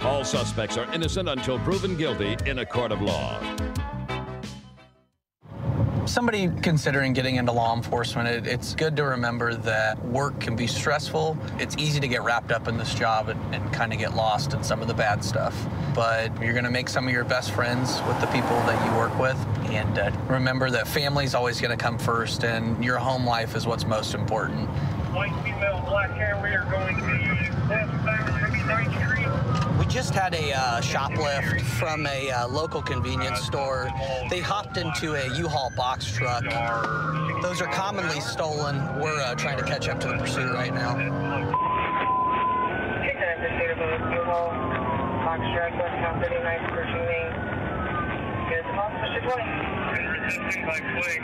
All suspects are innocent until proven guilty in a court of law. Somebody considering getting into law enforcement, it's good to remember that work can be stressful. It's easy to get wrapped up in this job and kind of get lost in some of the bad stuff. But you're going to make some of your best friends with the people that you work with. And remember that family's always going to come first, and your home life is what's most important. White female, black hair, we are going to be westbound 39th Street. We just had a shoplift from a local convenience store. They hopped into a U-Haul box truck. Those are commonly stolen. We're trying to catch up to the pursuit right now. U-Haul box truck, westbound 39th, pursuing. Good, Mr. 20. By Fling.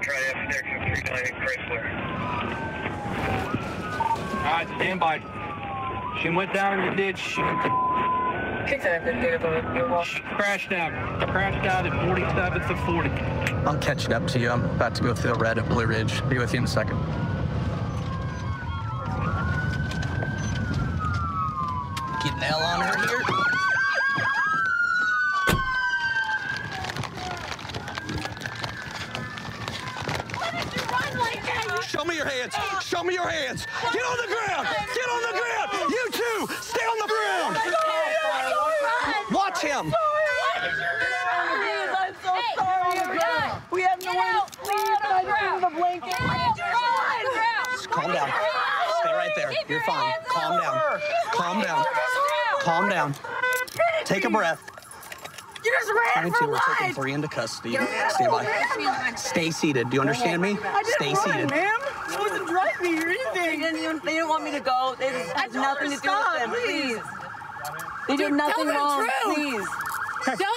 Try that intersection 39 Chrysler. All right, stand by. She went down in the ditch. She crashed out. Crashed out at 47th of 40. I'm catching up to you. I'm about to go through the red at Blue Ridge. Be with you in a second. Getting L on her here. Show me your hands. Show me your hands. Get on the ground. Get on the ground. You two, stay on the ground. Watch him. I'm so sorry. We have no one to sleep. I just the blanket. Calm down. Stay right there. You're fine. Calm down. Calm down. Calm down. Take a breath. You just ran for We're taking 3 into custody. Stay by. Stay seated. Do you understand me? Stay seated. Ma'am, I wasn't driving or anything. They didn't want me to go. They had nothing to do with them. Please. They did nothing wrong. Please.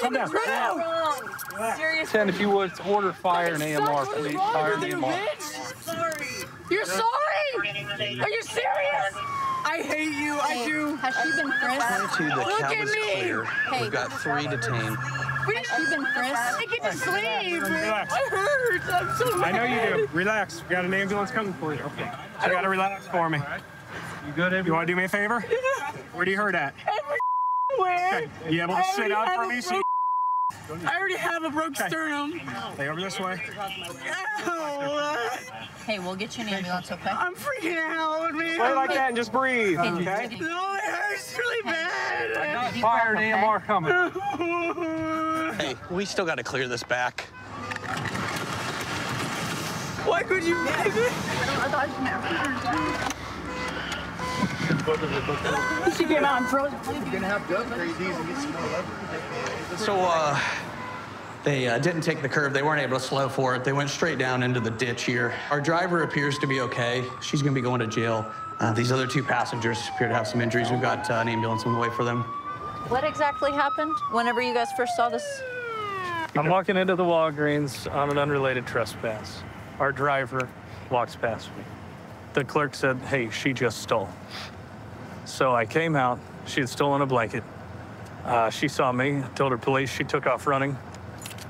Calm down. Seriously. 10, if you would, order fire and AMR, please. Fire and AMR. Sorry. You're sorry? Are you serious? I hate you. I do. Has she been frisked? 22, the Look cab at is me. clear. Hey. We've got 3 detained. Has she been frisked? I get to sleep. Relax. It hurts. I'm so mad. I know you do. Relax. We got an ambulance coming for you. Okay. So you got to relax for me. You good? You want to do me a favor? Where do you hurt at? Everywhere. Okay. You able to sit out for me? I already have a broke sternum. Stay over this way. Ow. Hey, we'll get you an ambulance, okay? I'm freaking out, man. Stay like that and just breathe, okay? No, it hurts really bad. Fire and AMR coming. Hey, we still got to clear this back. Why could you make it? She came out and froze. So, they didn't take the curve. They weren't able to slow for it. They went straight down into the ditch here. Our driver appears to be okay. She's going to be going to jail. These other 2 passengers appear to have some injuries. We've got an ambulance on the way for them. What exactly happened whenever you guys first saw this? I'm walking into the Walgreens on an unrelated trespass. Our driver walks past me. The clerk said, hey, she just stole. So I came out. She had stolen a blanket. She saw me, told her police. She took off running,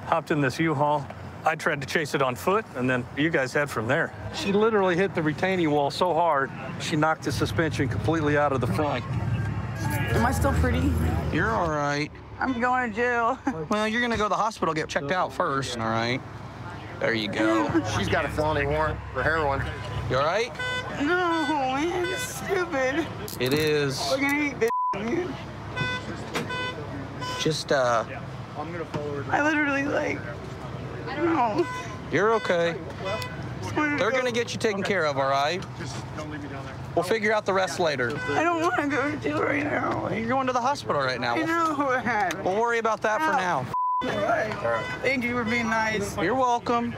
hopped in this U-Haul. I tried to chase it on foot, and then you guys had from there. She literally hit the retaining wall so hard, she knocked the suspension completely out of the front. Am I still pretty? You're all right. I'm going to jail. Well, you're going to go to the hospital, get checked out first, all right? There you go. She's got a felony warrant for heroin. You all right? No, man, it's stupid. It is. We're gonna eat this, man. Just, I'm gonna follow her. I literally, like, no. you're okay. They're going to get you taken care of, all right? Just don't leave me down there. We'll figure out the rest later. I don't want to go to jail right now. You're going to the hospital right now. I know that. We'll worry about that for now. Thank you for being nice. You're welcome.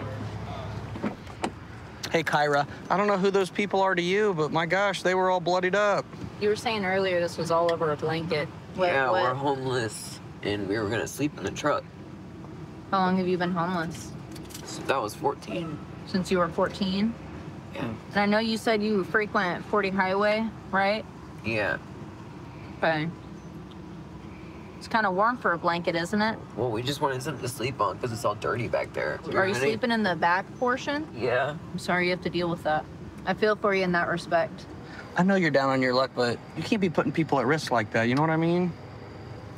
Hey, Kyra, I don't know who those people are to you, but my gosh, they were all bloodied up. You were saying earlier this was all over a blanket. Yeah, we're homeless, and we were gonna sleep in the truck. How long have you been homeless? So that was 14. Since you were 14? Yeah. And I know you said you frequent 40 Highway, right? Yeah. Okay. It's kind of warm for a blanket, isn't it? Well, we just wanted something to sleep on because it's all dirty back there. Are you sleeping in the back portion? Yeah. I'm sorry you have to deal with that. I feel for you in that respect. I know you're down on your luck, but you can't be putting people at risk like that. You know what I mean?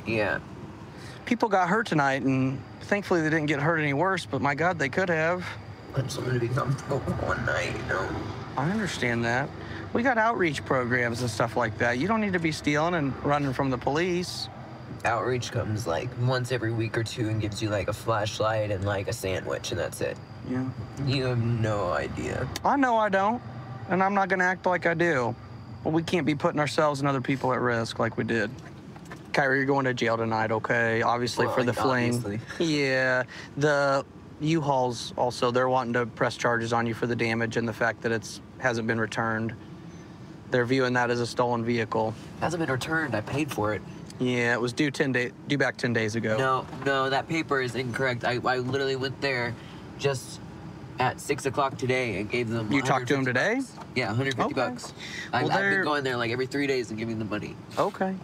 Yeah. People got hurt tonight, and thankfully they didn't get hurt any worse, but my God, they could have. I just wanted to be comfortable one night, you know? I understand that. We got outreach programs and stuff like that. You don't need to be stealing and running from the police. Outreach comes like once every week or two and gives you like a flashlight and like a sandwich, and that's it. Yeah. You have no idea. I know I don't, and I'm not gonna act like I do. But we can't be putting ourselves and other people at risk like we did. Kyrie, you're going to jail tonight, okay? Obviously Well, for the like, fling. obviously. Yeah. The U-Hauls also, they're wanting to press charges on you for the damage and the fact that it hasn't been returned. They're viewing that as a stolen vehicle. Hasn't been returned. I paid for it. Yeah, it was due back 10 days ago. No, that paper is incorrect. I literally went there just at 6 o'clock today and gave them. You talked to him today? Yeah, 150 Okay. bucks. Well, I've been going there like every 3 days and giving them money. Okay.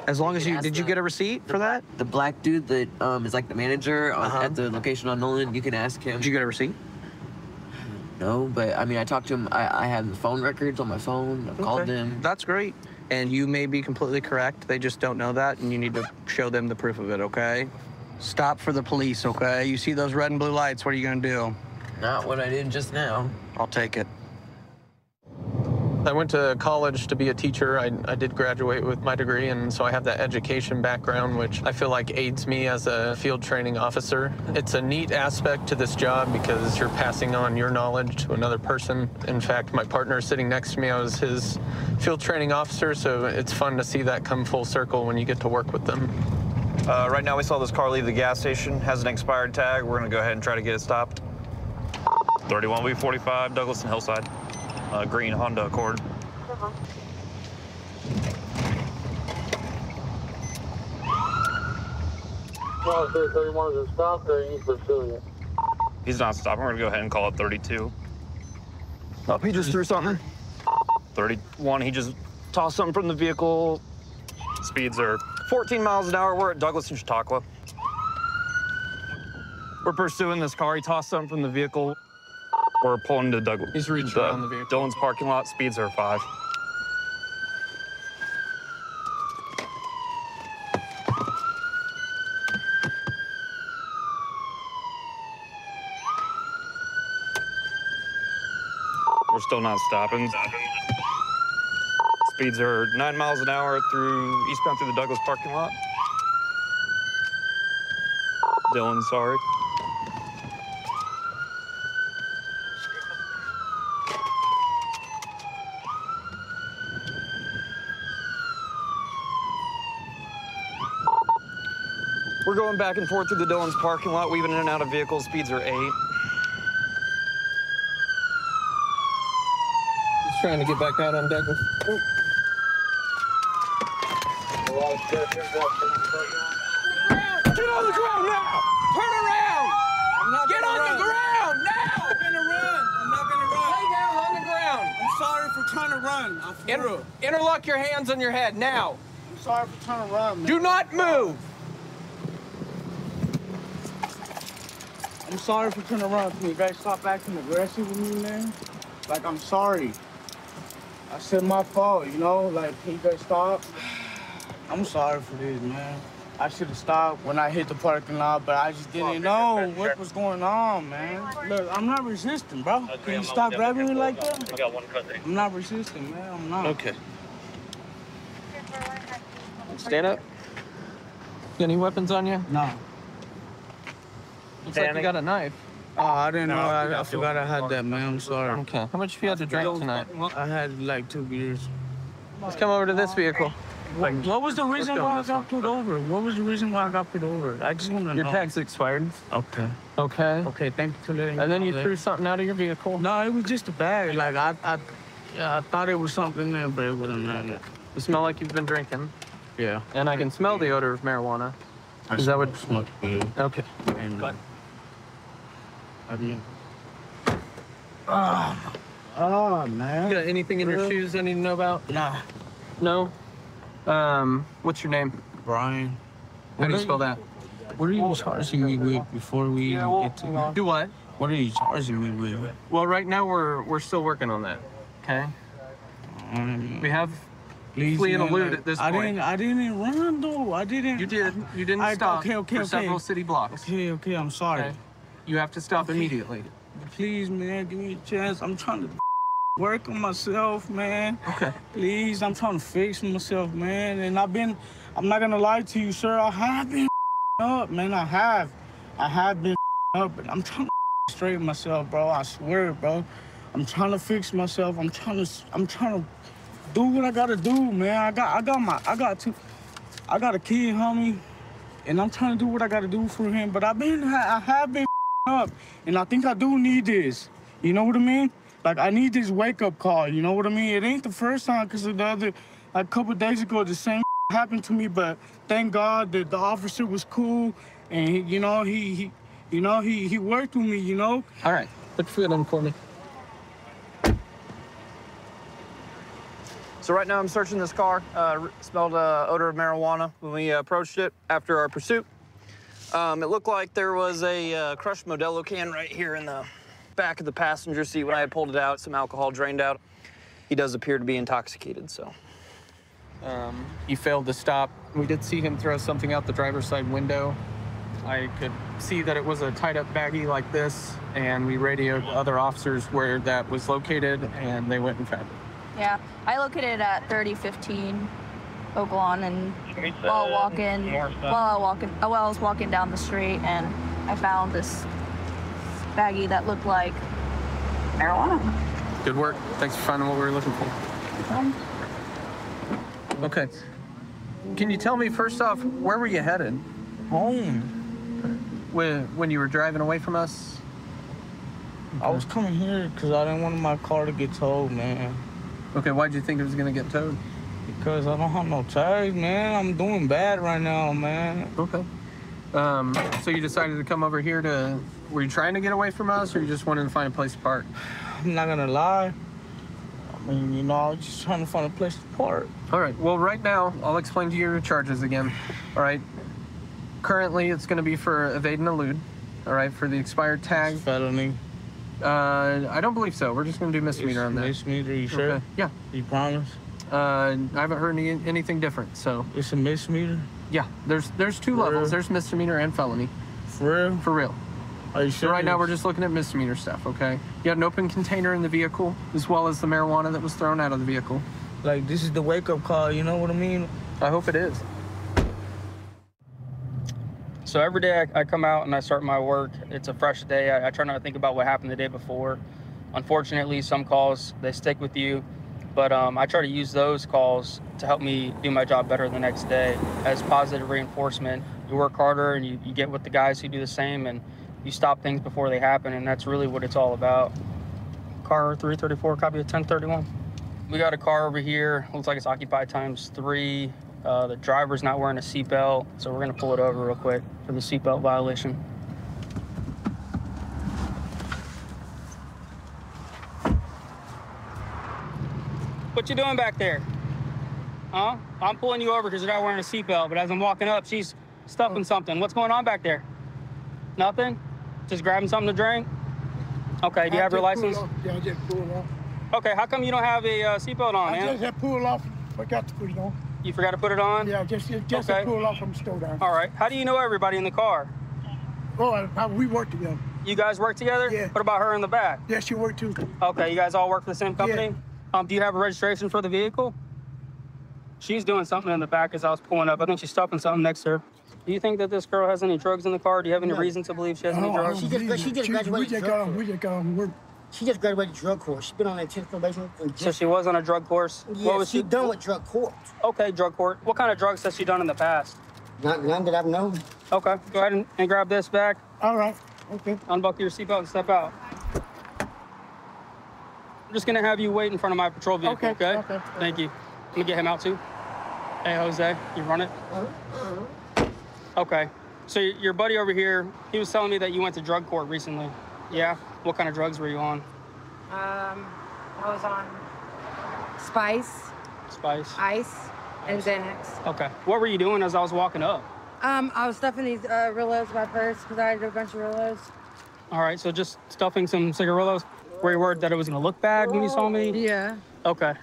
As long as you, did you get a receipt for that? The black dude that is like the manager at the location on Nolan, you can ask him. Did you get a receipt? No, but I mean, I talked to him. I have the phone records on my phone. I've called them. That's great. And you may be completely correct. They just don't know that, and you need to show them the proof of it, okay? Stop for the police, okay? You see those red and blue lights, what are you gonna do? Not what I did just now. I'll take it. I went to college to be a teacher. I did graduate with my degree, and so I have that education background, which I feel like aids me as a field training officer. It's a neat aspect to this job because you're passing on your knowledge to another person. In fact, my partner sitting next to me, I was his field training officer, so it's fun to see that come full circle when you get to work with them. Right now we saw this car leave the gas station, has an expired tag. We're gonna go ahead and try to get it stopped. 31B45, Douglas and Hillside. Green Honda Accord. Well, sir, 31 is stopped, or are you pursuing it? He's not stopping. We're gonna go ahead and call it 32. Oh, he just threw something. 31, he just tossed something from the vehicle. Speeds are 14 miles an hour. We're at Douglas and Chautauqua. We're pursuing this car. He tossed something from the vehicle. We're pulling to Douglas. He's reached around the vehicle. Dillon's parking lot. Speeds are 5. We're still not stopping. Speeds are 9 miles an hour eastbound through the Douglas parking lot. Dillon, sorry. We're going back and forth through the Dillon's parking lot, weaving in and out of vehicles. Speeds are 8. He's trying to get back out on Douglas. Oh. Get on the ground now! Turn around! Get on the ground now! I'm gonna run. I'm not gonna run. Lay down on the ground. I'm sorry for trying to run. I'm for real. Interlock your hands on your head now. I'm sorry for trying to run, man. Do not move. I'm sorry for trying to run. Can you guys stop acting aggressive with me, man? Like, I'm sorry. I said my fault, you know? Like, can you guys stop? I'm sorry for this, man. I should have stopped when I hit the parking lot, but I just didn't know what was going on, man. Look, I'm not resisting, bro. Can you stop grabbing me like that? I got one cut there. I'm not resisting, man. I'm not. Okay. Stand up. Got any weapons on you? No. Looks like you got a knife. Oh, I didn't know. I forgot I had that, man. I'm sorry. Okay. How much have you had to drink tonight? I had like 2 beers. Let's come over to this vehicle. What was the reason why I got pulled over? What was the reason why I got pulled over? I just want to know. Your tag's expired. Okay. Okay. Okay, thank you for letting me And then you know threw that. something out of your vehicle. No, it was just a bag. Like, I thought it was something there, but it wasn't there. You smell like you've been drinking. Yeah. And I can smell the odor of marijuana. Is that what? Smoke good. Okay. And, I mean, oh, man. You got anything in your shoes I need to know about? Nah. No? What's your name? Brian. How do you spell that? What are you charging me with before we even get to Do what? What are you charging me with? Well, right now we're still working on that. Okay. We have Please, flee and man, elude like, at this point. I didn't run though. I didn't. You did. You didn't stop for several city blocks. Okay, I'm sorry. Okay. You have to stop immediately. Please, man, give me a chance. I'm trying to work on myself, man. Okay. Please, I'm trying to fix myself, man. And I'm not gonna lie to you, sir. I have been up, man. I have been up, but I'm trying to straighten myself, bro. I swear, bro. I'm trying to fix myself. I'm trying to do what I gotta do, man. I got a kid, homie, and I'm trying to do what I gotta do for him. But I have been up, and I think I do need this. You know what I mean? Like, I need this wake-up call. You know what I mean? It ain't the first time, because the other, like, a couple days ago, the same happened to me. But thank God that the officer was cool, and he worked with me. You know. All right, put your foot on for me. So right now I'm searching this car. Smelled odor of marijuana when we approached it after our pursuit. It looked like there was a crushed Modelo can right here in the back of the passenger seat when I had pulled it out. Some alcohol drained out. He does appear to be intoxicated, so. He failed to stop. We did see him throw something out the driver's side window. I could see that it was a tied-up baggie like this, and we radioed other officers where that was located, and they went and found it. Yeah, I located at 3015 Oak Lawn, and while I was walking down the street, and I found this baggie that looked like marijuana. Good work. Thanks for finding what we were looking for. Okay. Can you tell me, first off, where were you headed? Home. When you were driving away from us? I was coming here because I didn't want my car to get towed, man. Okay, why'd you think it was gonna get towed? Because I don't have no tags, man. I'm doing bad right now, man. Okay. So you decided to come over here to... Were you trying to get away from us, or you just wanted to find a place to park? I'm not gonna lie. I mean, I was just trying to find a place to park. All right, well, right now, I'll explain to you your charges again. All right. Currently, it's gonna be for evade and elude. All right, for the expired tag. Felony. I don't believe so. We're just gonna do misdemeanor on that. Misdemeanor, you sure? Okay. Yeah. You promise? I haven't heard anything different, so. It's a misdemeanor? Yeah, there's two levels. There's misdemeanor and felony. For real? For real. Are you sure? So right now we're just looking at misdemeanor stuff, okay? You had an open container in the vehicle, as well as the marijuana that was thrown out of the vehicle. Like, this is the wake-up call, you know what I mean? I hope it is. So every day I come out and I start my work. It's a fresh day. I try not to think about what happened the day before. Unfortunately, some calls, they stick with you. But I try to use those calls to help me do my job better the next day as positive reinforcement. You work harder and you get with the guys who do the same, and you stop things before they happen, and that's really what it's all about. Car 334, copy of 1031. We got a car over here. Looks like it's occupied ×3. The driver's not wearing a seatbelt, so we're gonna pull it over real quick for the seatbelt violation. What you doing back there? Huh? I'm pulling you over because you're not wearing a seatbelt, but as I'm walking up, she's stuffing something. What's going on back there? Nothing? Just grabbing something to drink? Okay, do you have your license? Yeah, I just pulled off. Okay, how come you don't have a seatbelt on, man? I just had pulled off, forgot to put it on. You forgot to put it on? Yeah, just okay. pulled off from the store down. All right. How do you know everybody in the car? Oh, we work together. You guys work together? Yeah. What about her in the back? Yeah, she worked too. Okay, you guys all work for the same company? Yeah. Do you have a registration for the vehicle? She's doing something in the back as I was pulling up. I think she's stuffing something next to her. Do you think that this girl has any drugs in the car? Do you have any reason to believe she has any drugs? She just graduated work. She just graduated drug course. She's been on an intense probation. So she was on a drug course? Yeah, what was she done with drug court. Okay, drug court. What kind of drugs has she done in the past? None that I've known. Okay, go ahead and grab this bag. All right, okay. Unbuckle your seatbelt and step out. I'm just gonna have you wait in front of my patrol vehicle, okay? Thank you. I'm gonna get him out too. Hey, Jose, you run it? Okay, so your buddy over here, he was telling me that you went to drug court recently. Yeah? What kind of drugs were you on? I was on Spice, Ice, and Xanax. Okay. What were you doing as I was walking up? I was stuffing these Rillos in my purse because I had a bunch of Rillos. All right, so just stuffing some cigarillos. Were you worried that it was gonna look bad when you saw me? Yeah. Okay.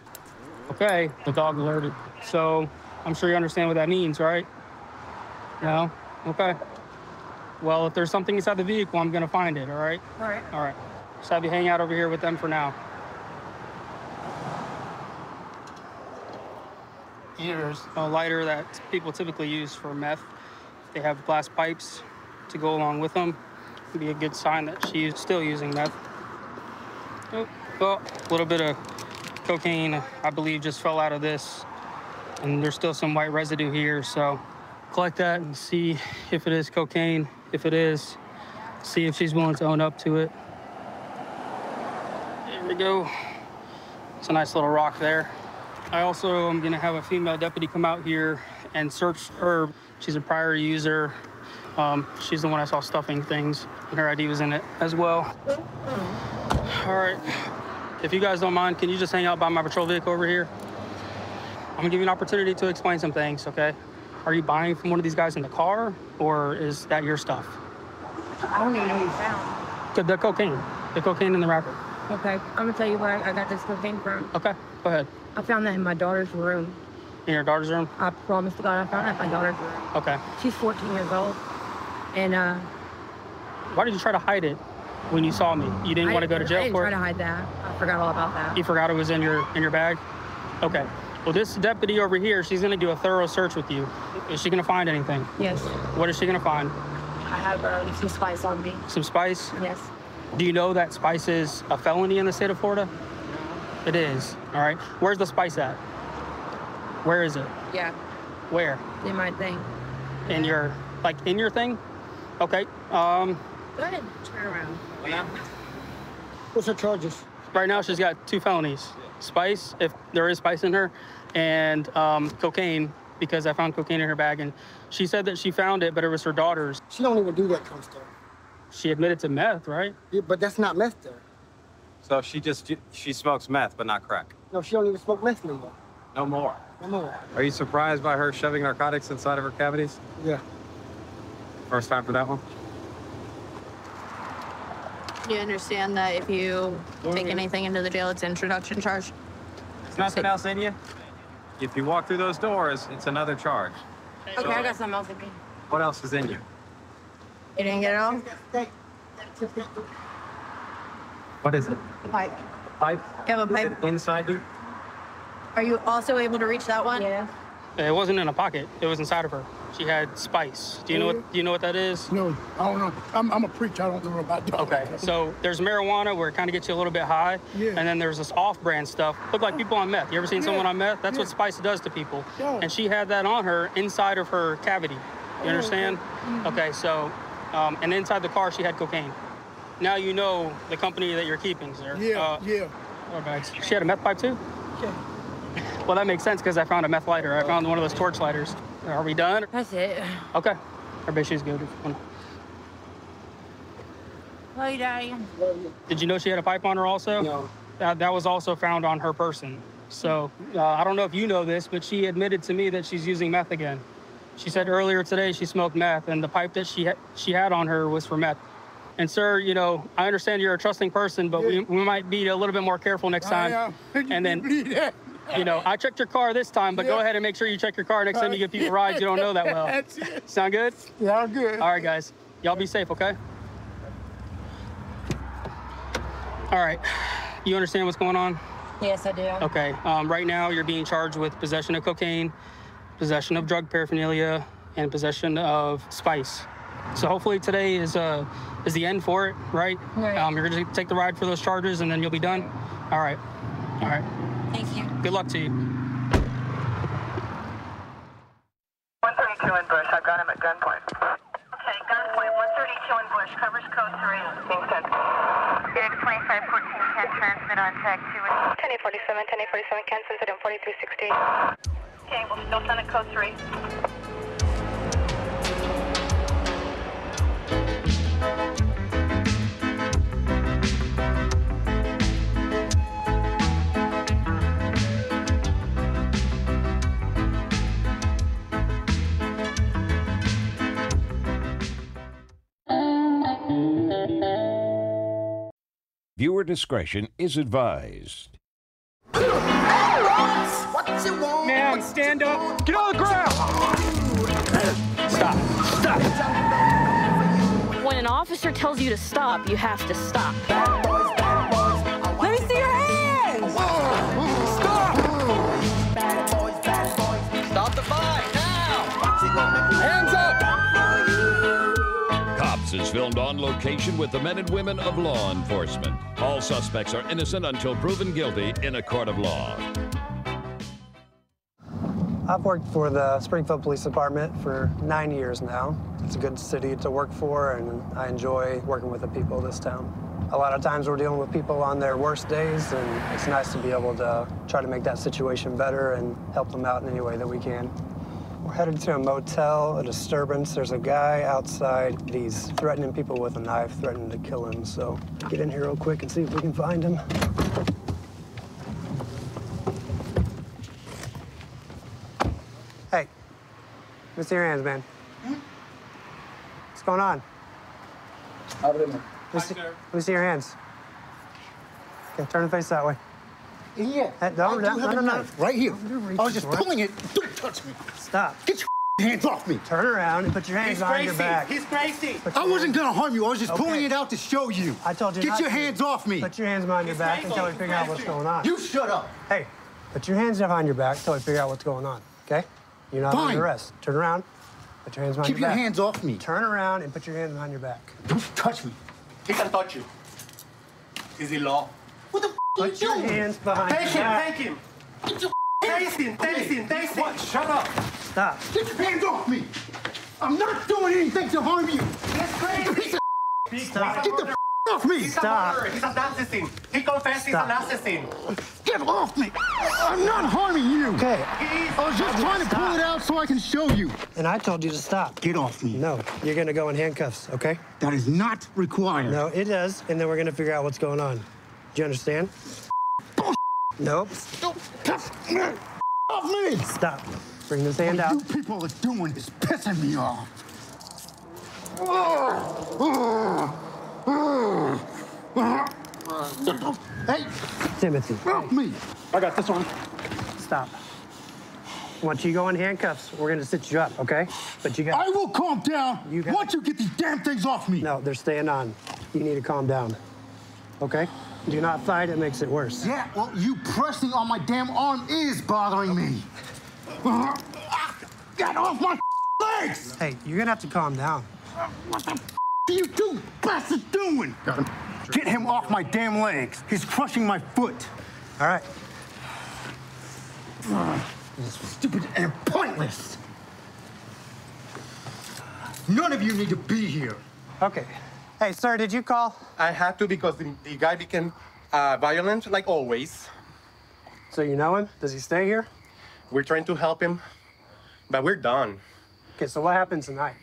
Okay, the dog alerted. So I'm sure you understand what that means, right? No? Okay. Well, if there's something inside the vehicle, I'm gonna find it, all right? All right. All right. Just have you hang out over here with them for now. Here's a lighter that people typically use for meth. They have glass pipes to go along with them. It'd be a good sign that she's still using meth. Oh, well, a little bit of cocaine, I believe, just fell out of this. And there's still some white residue here, so collect that and see if it is cocaine. If it is, see if she's willing to own up to it. There we go. It's a nice little rock there. I also am gonna have a female deputy come out here and search her. She's a prior user. She's the one I saw stuffing things, and her ID was in it as well. All right, if you guys don't mind, can you just hang out by my patrol vehicle over here? I'm gonna give you an opportunity to explain some things, okay? Are you buying from one of these guys in the car, or is that your stuff? I don't even know what you found. The cocaine in the wrapper. Okay, I'm gonna tell you where I got this cocaine from. Okay, go ahead. I found that in my daughter's room. In your daughter's room? I promise to God, I found that in my daughter's room. Okay. She's 14 years old, and why did you try to hide it when you saw me? You didn't want to go to jail I didn't for try it? to hide that. I forgot all about that. You forgot it was in your bag? Okay. Well, this deputy over here, she's gonna do a thorough search with you. Is she gonna find anything? Yes. What is she gonna find? I have some spice on me. Some spice? Yes. Do you know that spice is a felony in the state of Florida? It is. All right. Where's the spice at? Where is it? Yeah. Where? In my thing. In your thing? Okay. Go ahead. Turn around. What's her charges? Right now, she's got 2 felonies. Spice, if there is spice in her, and cocaine, because I found cocaine in her bag. And she said that she found it, but it was her daughter's. She don't even do that kind of stuff. She admitted to meth, right? Yeah, but that's not meth there. So she smokes meth, but not crack? No, she don't even smoke meth no more. No more? No more. Are you surprised by her shoving narcotics inside of her cavities? Yeah. First time for that one? You understand that if you take anything into the jail, it's an introduction charge? There's nothing else in you? If you walk through those doors, it's another charge. Okay, I got something else in me. What else is in you? You didn't get it all? What is it? Pipe. Pipe? You have a pipe? Is it inside you? Are you also able to reach that one? Yeah. It wasn't in a pocket. It was inside of her. She had spice. Do you know what that is? No, I don't know. I'm a preacher. I don't know about that. Okay, so there's marijuana where it kind of gets you a little bit high, and then there's this off-brand stuff. Look like people on meth. You ever seen someone on meth? That's what spice does to people. And she had that on her inside of her cavity. You understand? Okay, so, and inside the car she had cocaine. Now you know the company that you're keeping, sir. Yeah. More bags. She had a meth pipe too? Yeah. Well, that makes sense because I found a meth lighter. I found one of those torch lighters. Are we done? That's it. Okay. Everybody, she's good. Love you, Daddy. Did you know she had a pipe on her also? No. That was also found on her person. So I don't know if you know this, but she admitted to me that she's using meth again. She said earlier today she smoked meth, and the pipe that she had on her was for meth. And sir, you know, I understand you're a trusting person, but we might be a little bit more careful next time. And then, you know, I checked your car this time, but go ahead and make sure you check your car next time you give people rides you don't know that well. That's it. Sound good? Yeah, I'm good. All right, guys. Y'all be safe, okay? All right. You understand what's going on? Yes, I do. Okay. Right now, you're being charged with possession of cocaine, possession of drug paraphernalia, and possession of spice. So hopefully today is the end for it, right? Right. You're going to take the ride for those charges, and then you'll be done? All right. All right. Thank you. Good luck to you. 132 in Bush. I've got him at gunpoint. Okay, gunpoint. 132 in Bush. Covers code 3. Being sent. 2514 can transmit on tag 2. 1047, can send it in 4360. Okay, we'll still send it code 3. Viewer discretion is advised. Ross! Man, stand up. Get on the ground. Stop. Stop. When an officer tells you to stop, you have to stop. Let me see your hands. Stop. Stop the fight now! Hands up. Cops is filmed on location with the men and women of law enforcement. All suspects are innocent until proven guilty in a court of law. I've worked for the Springfield Police Department for 9 years now. It's a good city to work for, and I enjoy working with the people of this town. A lot of times we're dealing with people on their worst days, and it's nice to be able to try to make that situation better and help them out in any way that we can. We're headed to a motel, a disturbance. There's a guy outside. He's threatening people with a knife, threatening to kill him. So get in here real quick and see if we can find him. Hey, let me see your hands, man. What's going on? Let me see your hands. Okay, turn the face that way. Yeah. Hey, no. Right here. I was just pulling it. Don't touch me. Stop. Get your hands off me. Turn around and put your hands behind your back. He's crazy. I wasn't gonna harm you. I was just pulling it out to show you. I told you Get not your to. hands off me. Put your hands behind your back until we figure out what's going on. You shut up. Hey, put your hands behind your back until we figure out what's going on, okay? You're not under arrest. Turn around. Put your hands behind Keep your back. your hands off me. Turn around and put your hands behind your back. Don't touch me. He can touch you. Is it law? What the f are you Put your doing? hands behind Take your him, back. take him. Get your Taste him, taste him, taste him. What? Shut up. Stop. Get your hands off me. I'm not doing anything to harm you. He's crazy. Stop. Get the f off me. He's a murderer. He's an assassin. He confessed he's an assassin. Get off me. I'm not harming you. Okay. I was just trying to pull it out so I can show you. And I told you to stop. Get off me. No, you're gonna go in handcuffs, okay? That is not required. No, it is, and then we're gonna figure out what's going on. Do you understand? Nope. Off me. Stop. Bring this hand What out. you people are doing is pissing me off. Hey, Timothy. off me. I got this one. Stop. Once you go in handcuffs, we're gonna sit you up, okay? But you got. I will calm down once you get these damn things off me. No, they're staying on. You need to calm down. Okay? Do not fight, it makes it worse. Yeah, well, you pressing on my damn arm is bothering me. Get off my legs! Hey, you're gonna have to calm down. What the are you two bastards doing? Got him. Get him off my damn legs. He's crushing my foot. All right. This is stupid and pointless. None of you need to be here. Okay. Hey, sir, did you call? I had to because the guy became violent, like always. So you know him? Does he stay here? We're trying to help him, but we're done. Okay, so what happened tonight?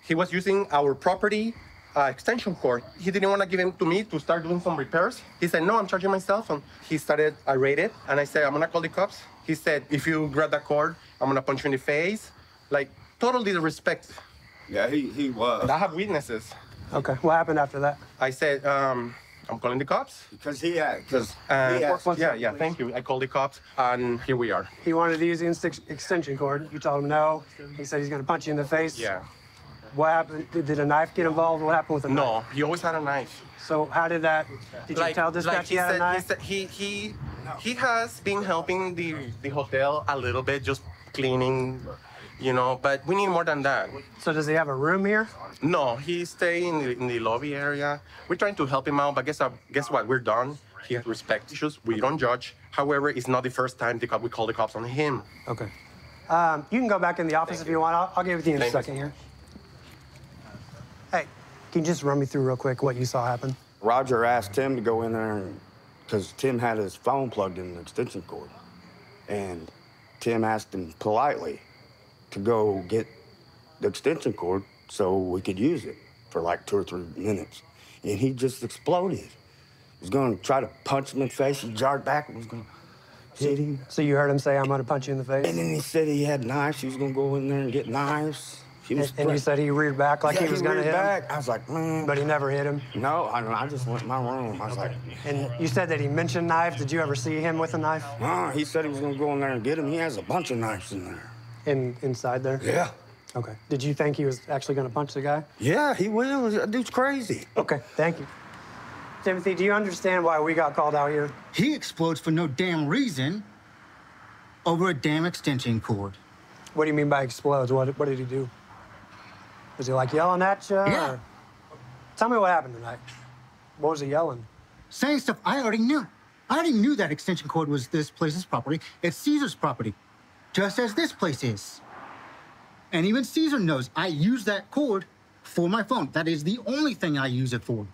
He was using our property extension cord. He didn't want to give it to me to start doing some repairs. He said, no, I'm charging myself. And he started irate. And I said, I'm going to call the cops. He said, if you grab that cord, I'm going to punch you in the face. Like, total disrespect. Yeah, he was. And I have witnesses. Okay, what happened after that? I said, I'm calling the cops. Because he had, yeah, thank you. I called the cops, and here we are. He wanted to use the extension cord. You told him no. He said he's going to punch you in the face. Yeah. What happened? Did a knife get involved? What happened with the knife? No, he always had a knife. So how did that? Did you tell dispatch he had a knife? He has been helping the hotel a little bit, just cleaning, you know. But we need more than that. So does he have a room here? No, he's staying in the lobby area. We're trying to help him out, but guess what? We're done. He has respect issues. We don't judge. However, it's not the first time we call the cops on him. Okay. You can go back in the office if you want. I'll get with you in a second here. Hey, can you just run me through real quick what you saw happen? Roger asked Tim to go in there because Tim had his phone plugged in the extension cord. And Tim asked him politely to go get the extension cord so we could use it for like 2 or 3 minutes. And he just exploded. He was going to try to punch him in the face. He jarred back and was going to hit him. So you heard him say, I'm going to punch you in the face? And then he said he had knives. He was going to go in there and get knives. And you said he reared back like he was going to hit him? I was like, man. But he never hit him? No, I just went in my room. I was like. And you said that he mentioned knife. Did you ever see him with a knife? No, he said he was going to go in there and get him. He has a bunch of knives in there. Inside there? Yeah. Okay. Did you think he was actually going to punch the guy? Yeah, he will. That dude's crazy. Okay, thank you. Timothy, do you understand why we got called out here? He explodes for no damn reason over a damn extension cord. What do you mean by explodes? What did he do? Was he like yelling at you? Yeah. Or... Tell me what happened tonight. What was he yelling? Saying stuff I already knew. I already knew that extension cord was this place's property. It's Caesar's property, just as this place is. And even Caesar knows I use that cord for my phone. That is the only thing I use it for.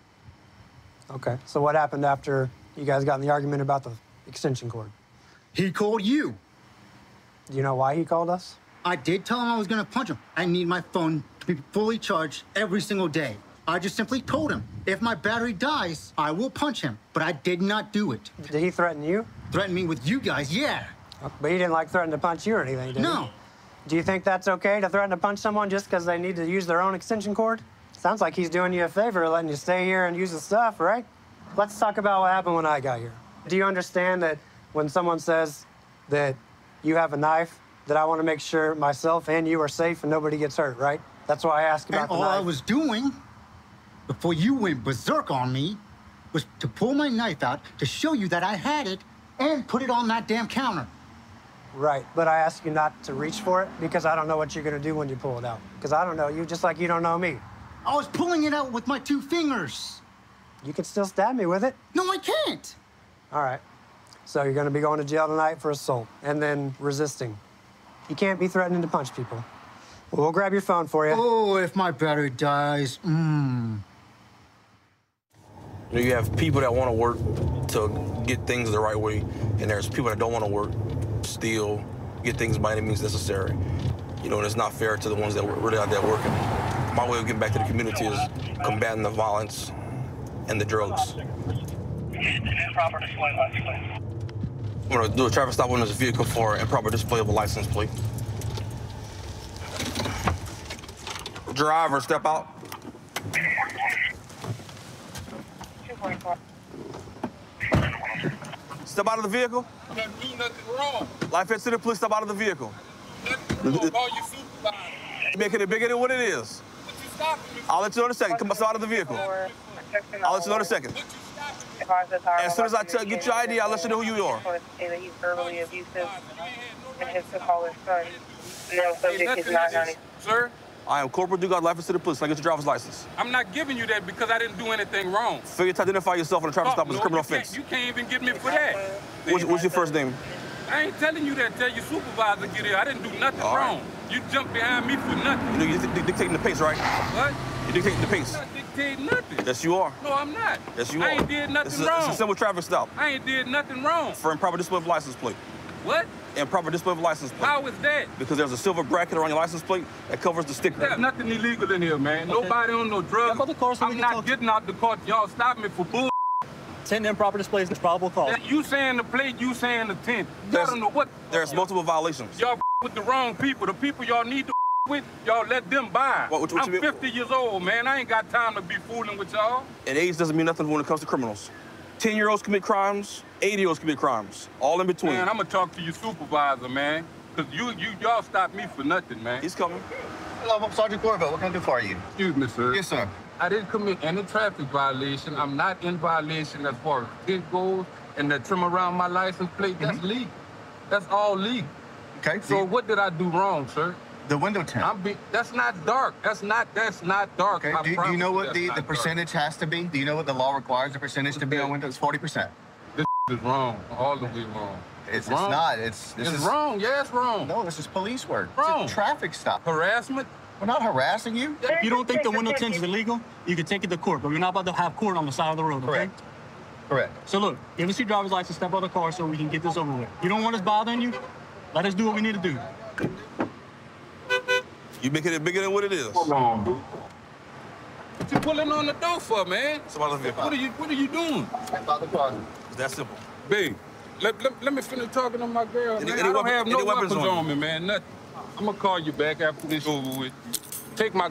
Okay, so what happened after you guys got in the argument about the extension cord? He called you. Do you know why he called us? I did tell him I was gonna punch him. I need my phone to be fully charged every single day. I just simply told him, if my battery dies, I will punch him. But I did not do it. Did he threaten you? Threaten me with you guys, yeah. But he didn't like threaten to punch you or anything, did he? No. Do you think that's okay to threaten to punch someone just because they need to use their own extension cord? Sounds like he's doing you a favor, letting you stay here and use the stuff, right? Let's talk about what happened when I got here. Do you understand that when someone says that you have a knife, that I want to make sure myself and you are safe and nobody gets hurt, right? That's why I asked about the knife. And all I was doing, before you went berserk on me, was to pull my knife out to show you that I had it and put it on that damn counter. Right, but I asked you not to reach for it because I don't know what you're going to do when you pull it out. Because I don't know you, just like you don't know me. I was pulling it out with my 2 fingers. You could still stab me with it. No, I can't. All right. So you're going to be going to jail tonight for assault and then resisting. You can't be threatening to punch people. Well, we'll grab your phone for you. Oh, if my battery dies, You have people that want to work to get things the right way, and there's people that don't want to work, steal, get things by any means necessary. You know, and it's not fair to the ones that were really out there working. My way of getting back to the community is combating the violence and the drugs. I'm going to do a traffic stop on this vehicle for improper display of a license plate. Driver, step out. Step out of the vehicle. I didn't do nothing wrong. Life to the police, step out of the vehicle. Nothing wrong. Call your supervisor. Making it bigger than what it is. What you stopping me for? I'll let you know in a second. Come step out of the vehicle. I'll let you know in a second. As soon as I get your ID, I'll let you know who you are. He's verbally abusive and hits the caller's son. No subject is not on it. Sir? I am Corporal Dugard, life to the police. Can I get your driver's license? I'm not giving you that because I didn't do anything wrong. Failure to identify yourself on a traffic stop is a criminal offense. You can't even get me for that. What's your first name? I ain't telling you that. Tell your supervisor get here. I didn't do nothing wrong. You jumped behind me for nothing. You know, you're dictating the pace, right? What? You're dictating the pace. I'm not dictating nothing. Yes, you are. No, I'm not. Yes, you are. I ain't did nothing wrong. wrong. It's a simple traffic stop. I ain't did nothing wrong. For improper display of license plate. What? Improper display of license plate. How is that? Because there's a silver bracket around your license plate that covers the sticker. There's nothing illegal in here, man. Okay. Nobody on no drugs. I'm not getting out the car. Y'all stop me for bull. 10 improper displays is probable cause. You saying the plate, you saying the 10. Y'all don't know what. There's multiple violations. Y'all with the wrong people. The people y'all need to with, y'all let them by. What I'm 50 years old, man. I ain't got time to be fooling with y'all. And age doesn't mean nothing when it comes to criminals. 10-year-olds commit crimes, 80-year-olds commit crimes, all in between. Man, I'm gonna talk to your supervisor, man. Cause y'all stopped me for nothing, man. He's coming. Hello, I'm Sergeant Corville. What can I do for you? Excuse me, sir. Yes, sir. I didn't commit any traffic violation. I'm not in violation as far as it goes, and the trim around my license plate, that's legal. That's all legal. Okay. So what did I do wrong, sir? The window tint. That's not dark. That's not dark. Okay. Do you know what the percentage has to be? Do you know what the law requires the percentage to be on windows? 40%. This is wrong. All the way wrong. It's wrong. not. It's wrong. Yeah, it's wrong. No, this is police work. Wrong. It's a traffic stop. Harassment? We're not harassing you. If you don't think the window tint is illegal, you can take it to court, but we're not about to have court on the side of the road, okay? Correct. Correct. So look, give us your driver's license, step out of the car so we can get this over with. You don't want us bothering you? Let us do what we need to do. You making it bigger than what it is. Hold on, dude. What you pulling on the door for, man? Somebody vehicle. What are you doing? It's that simple. Babe, let me finish talking to my girl, man. I don't have no weapons on me, man. Nothing. I'm gonna call you back after this over with. Take my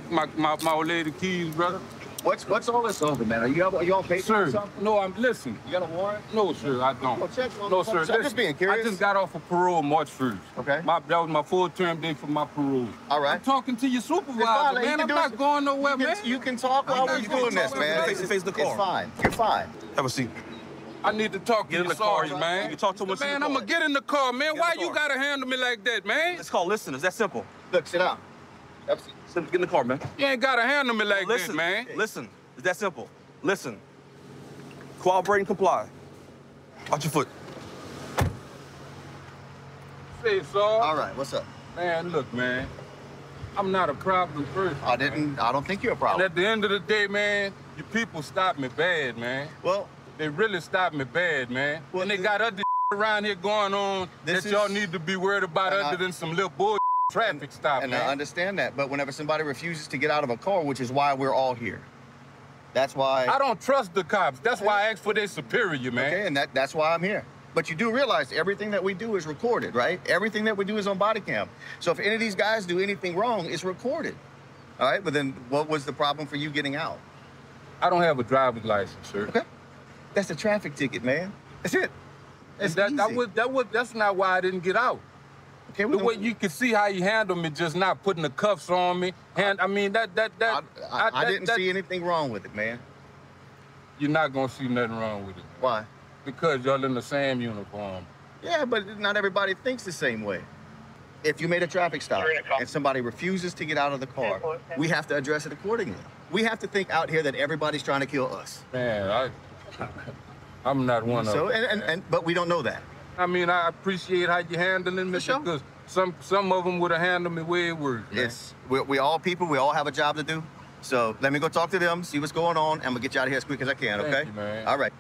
old lady keys, brother. What's all this over, man? Are you on paper Sir, or something? no, listen. You got a warrant? No, sir, I don't. Well, check on No, the sir. I'm just being curious. I just got off of parole March 1st. Okay. That was my full-term day for my parole. All right. I'm talking to your supervisor, fine, man. I'm not going nowhere, man. You can talk while we're doing this, man. Face to face the car. It's fine. You're fine. Have a seat. I need to talk to your sergeant, man. You talk to him. Man, I'm gonna get in the car, man. Why you gotta handle me like that, man? It's called listen. It's that simple. Look, sit down. Get in the car, man. You ain't gotta handle me like that, man. Listen. It's that simple. Listen. Cooperate and comply. Watch your foot. Say, Sarge. All right, what's up? Man, look, man. I'm not a problem person. I don't think you're a problem. And at the end of the day, man, you people stopped me bad, man. Well, they really stopped me bad, man. Well, and they got other around here going on that y'all need to be worried about other than some little bull traffic stop, and man. I understand that, but whenever somebody refuses to get out of a car, which is why we're all here. That's why... I don't trust the cops. That's why I asked for their superior, man. Okay, and that's why I'm here. But you do realize everything that we do is recorded, right? Everything that we do is on body cam. So if any of these guys do anything wrong, it's recorded. All right, but then what was the problem for you getting out? I don't have a driver's license, sir. Okay. That's a traffic ticket, man. That's it. That's that's not why I didn't get out. Okay, the way you can see how you handled me, just not putting the cuffs on me. I didn't see anything wrong with it, man. You're not gonna see nothing wrong with it. Why? Because y'all in the same uniform. Yeah, but not everybody thinks the same way. If you made a traffic stop and somebody refuses to get out of the car, we have to address it accordingly. We have to think out here that everybody's trying to kill us. Man, I'm not one of them. But we don't know that. I mean, I appreciate how you're handling me because some of them would have handled me way worse, man. We all people, we all have a job to do. So let me go talk to them, see what's going on, and we'll get you out of here as quick as I can, okay? Thank you, man. All right.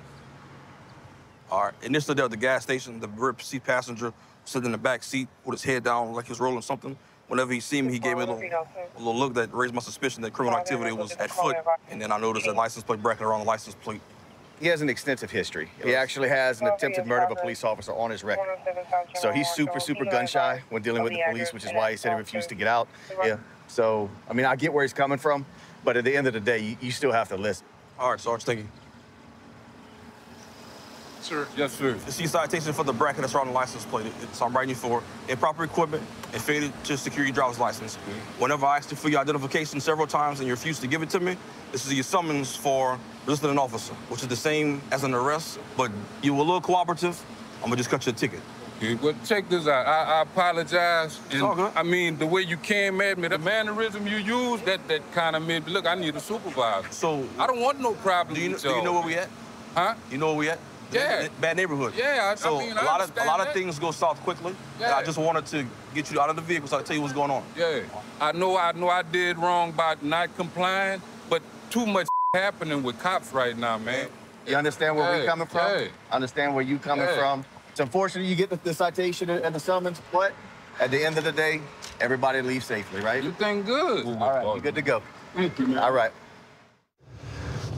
All right. Initially, there at the gas station, the rear seat passenger sitting in the back seat with his head down like he was rolling something. Whenever he seen me, he gave me a little look that raised my suspicion that criminal activity was at foot. And then I noticed a license plate bracket around the license plate. He has an extensive history. He actually has an attempted murder of a police officer on his record. So he's super gun shy when dealing with the police, which is why he said he refused to get out. Yeah. So, I mean, I get where he's coming from, but at the end of the day, you still have to listen. All right, Sarge, thank you. Sir. Yes, sir. The C citation for the bracket that's around the license plate. So I'm writing you for improper equipment and failure to secure your driver's license. Whenever I asked you for your identification several times and you refused to give it to me, this is your summons for resisting an officer, which is the same as an arrest, but you were a little cooperative. I'm gonna just cut you a ticket. Okay, well, check this out. I apologize. And I mean, the way you came at me, the mannerism you used, that kind of made me, look, I need a supervisor. So I don't want no problem. Do you know where we at? Huh? You know where we at? Yeah. Bad neighborhood. Yeah, so I mean, a lot of things go south quickly. Yeah. And I just wanted to get you out of the vehicle so I can tell you what's going on. Yeah. I know I did wrong by not complying, but too much happening with cops right now, man. You understand where we're coming from? Yeah. I understand where you coming from. It's unfortunate you get the citation and the summons, but at the end of the day, everybody leaves safely, right? You think good. All right, you're good to go. Thank you, man. All right.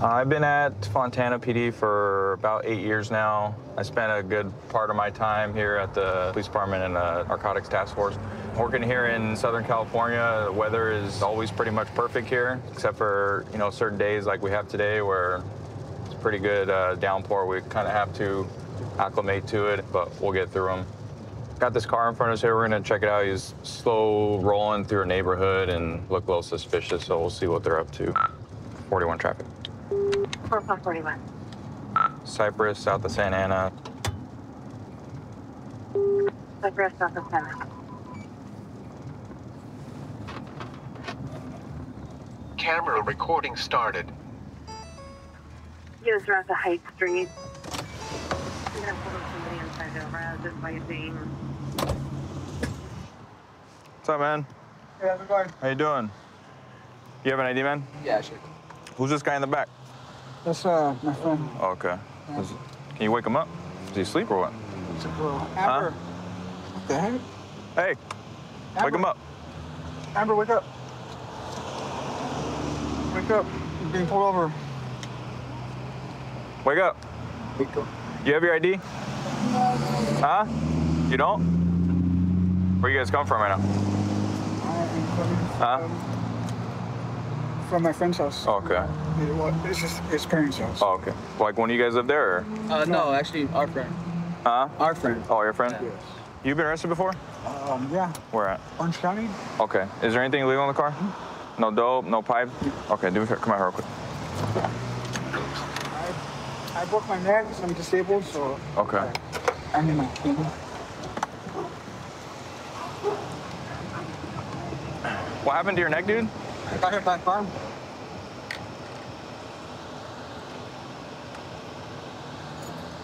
I've been at Fontana PD for about 8 years now. I spent a good part of my time here at the police department and the narcotics task force. Working here in Southern California, the weather is always pretty much perfect here, except for, you know, certain days like we have today where it's pretty good downpour. We kind of have to acclimate to it, but we'll get through them. Got this car in front of us here. We're gonna check it out. He's slow rolling through a neighborhood and look a little suspicious, so we'll see what they're up to. 41 traffic. 441. Cypress, south of Santa Ana. Cypress, south of Santa Ana. Camera recording started. Just around the Heights Street. I'm gonna pull somebody inside the res just by seeing. What's up, man? Hey, how's it going? How you doing? You have an ID, man? Yeah, sure. Who's this guy in the back? That's my friend. Oh, okay. Can you wake him up? Does he sleep or what? It's a girl. Amber. What the heck? Hey, wake him up. Amber, wake up. Wake up. You're being pulled over. Wake up. Wake up. You have your ID? Huh? You don't? Where you guys come from right now? Huh? From my friend's house. Oh, okay. It's just his parents' house. Oh, okay. Like one of you guys live there, or? No, actually, our friend. Huh? Our friend. Oh, your friend? Yes. You been arrested before? Yeah. Where at? Orange County. Okay. Is there anything illegal in the car? No dope, no pipe? Okay, come out here real quick. I broke my neck, so I'm disabled, so. Okay. I'm in my. What happened to your neck, dude? I got hit by a car.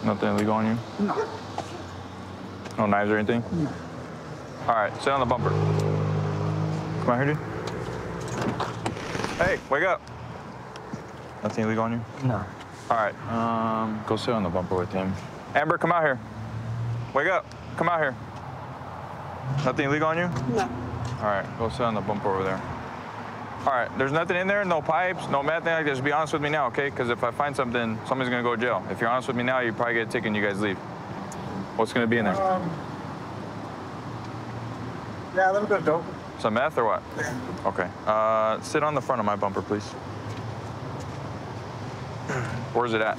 Nothing illegal on you? No. No knives or anything? No. All right, sit on the bumper. Come out here, dude. Hey, wake up. Nothing illegal on you? No. All right, go sit on the bumper with him. Amber, come out here. Wake up. Come out here. Nothing illegal on you? No. All right, go sit on the bumper over there. All right, there's nothing in there, no pipes, no meth, like that. Just be honest with me now, okay? Because if I find something, somebody's gonna go to jail. If you're honest with me now, you probably get a ticket and you guys leave. What's gonna be in there? Yeah, a little bit of dope. Some meth or what? Yeah. Okay. Sit on the front of my bumper, please. Where's it at?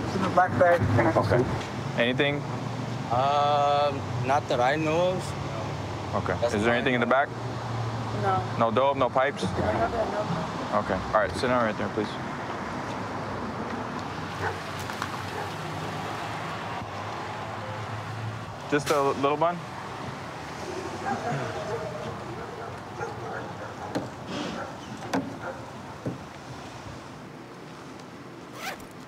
It's in the black bag. Okay. Anything? Not that I know of. Okay. Is there anything in the back? No. No dope, no pipes? No. Okay. All right, sit down right there, please. Just a little bun?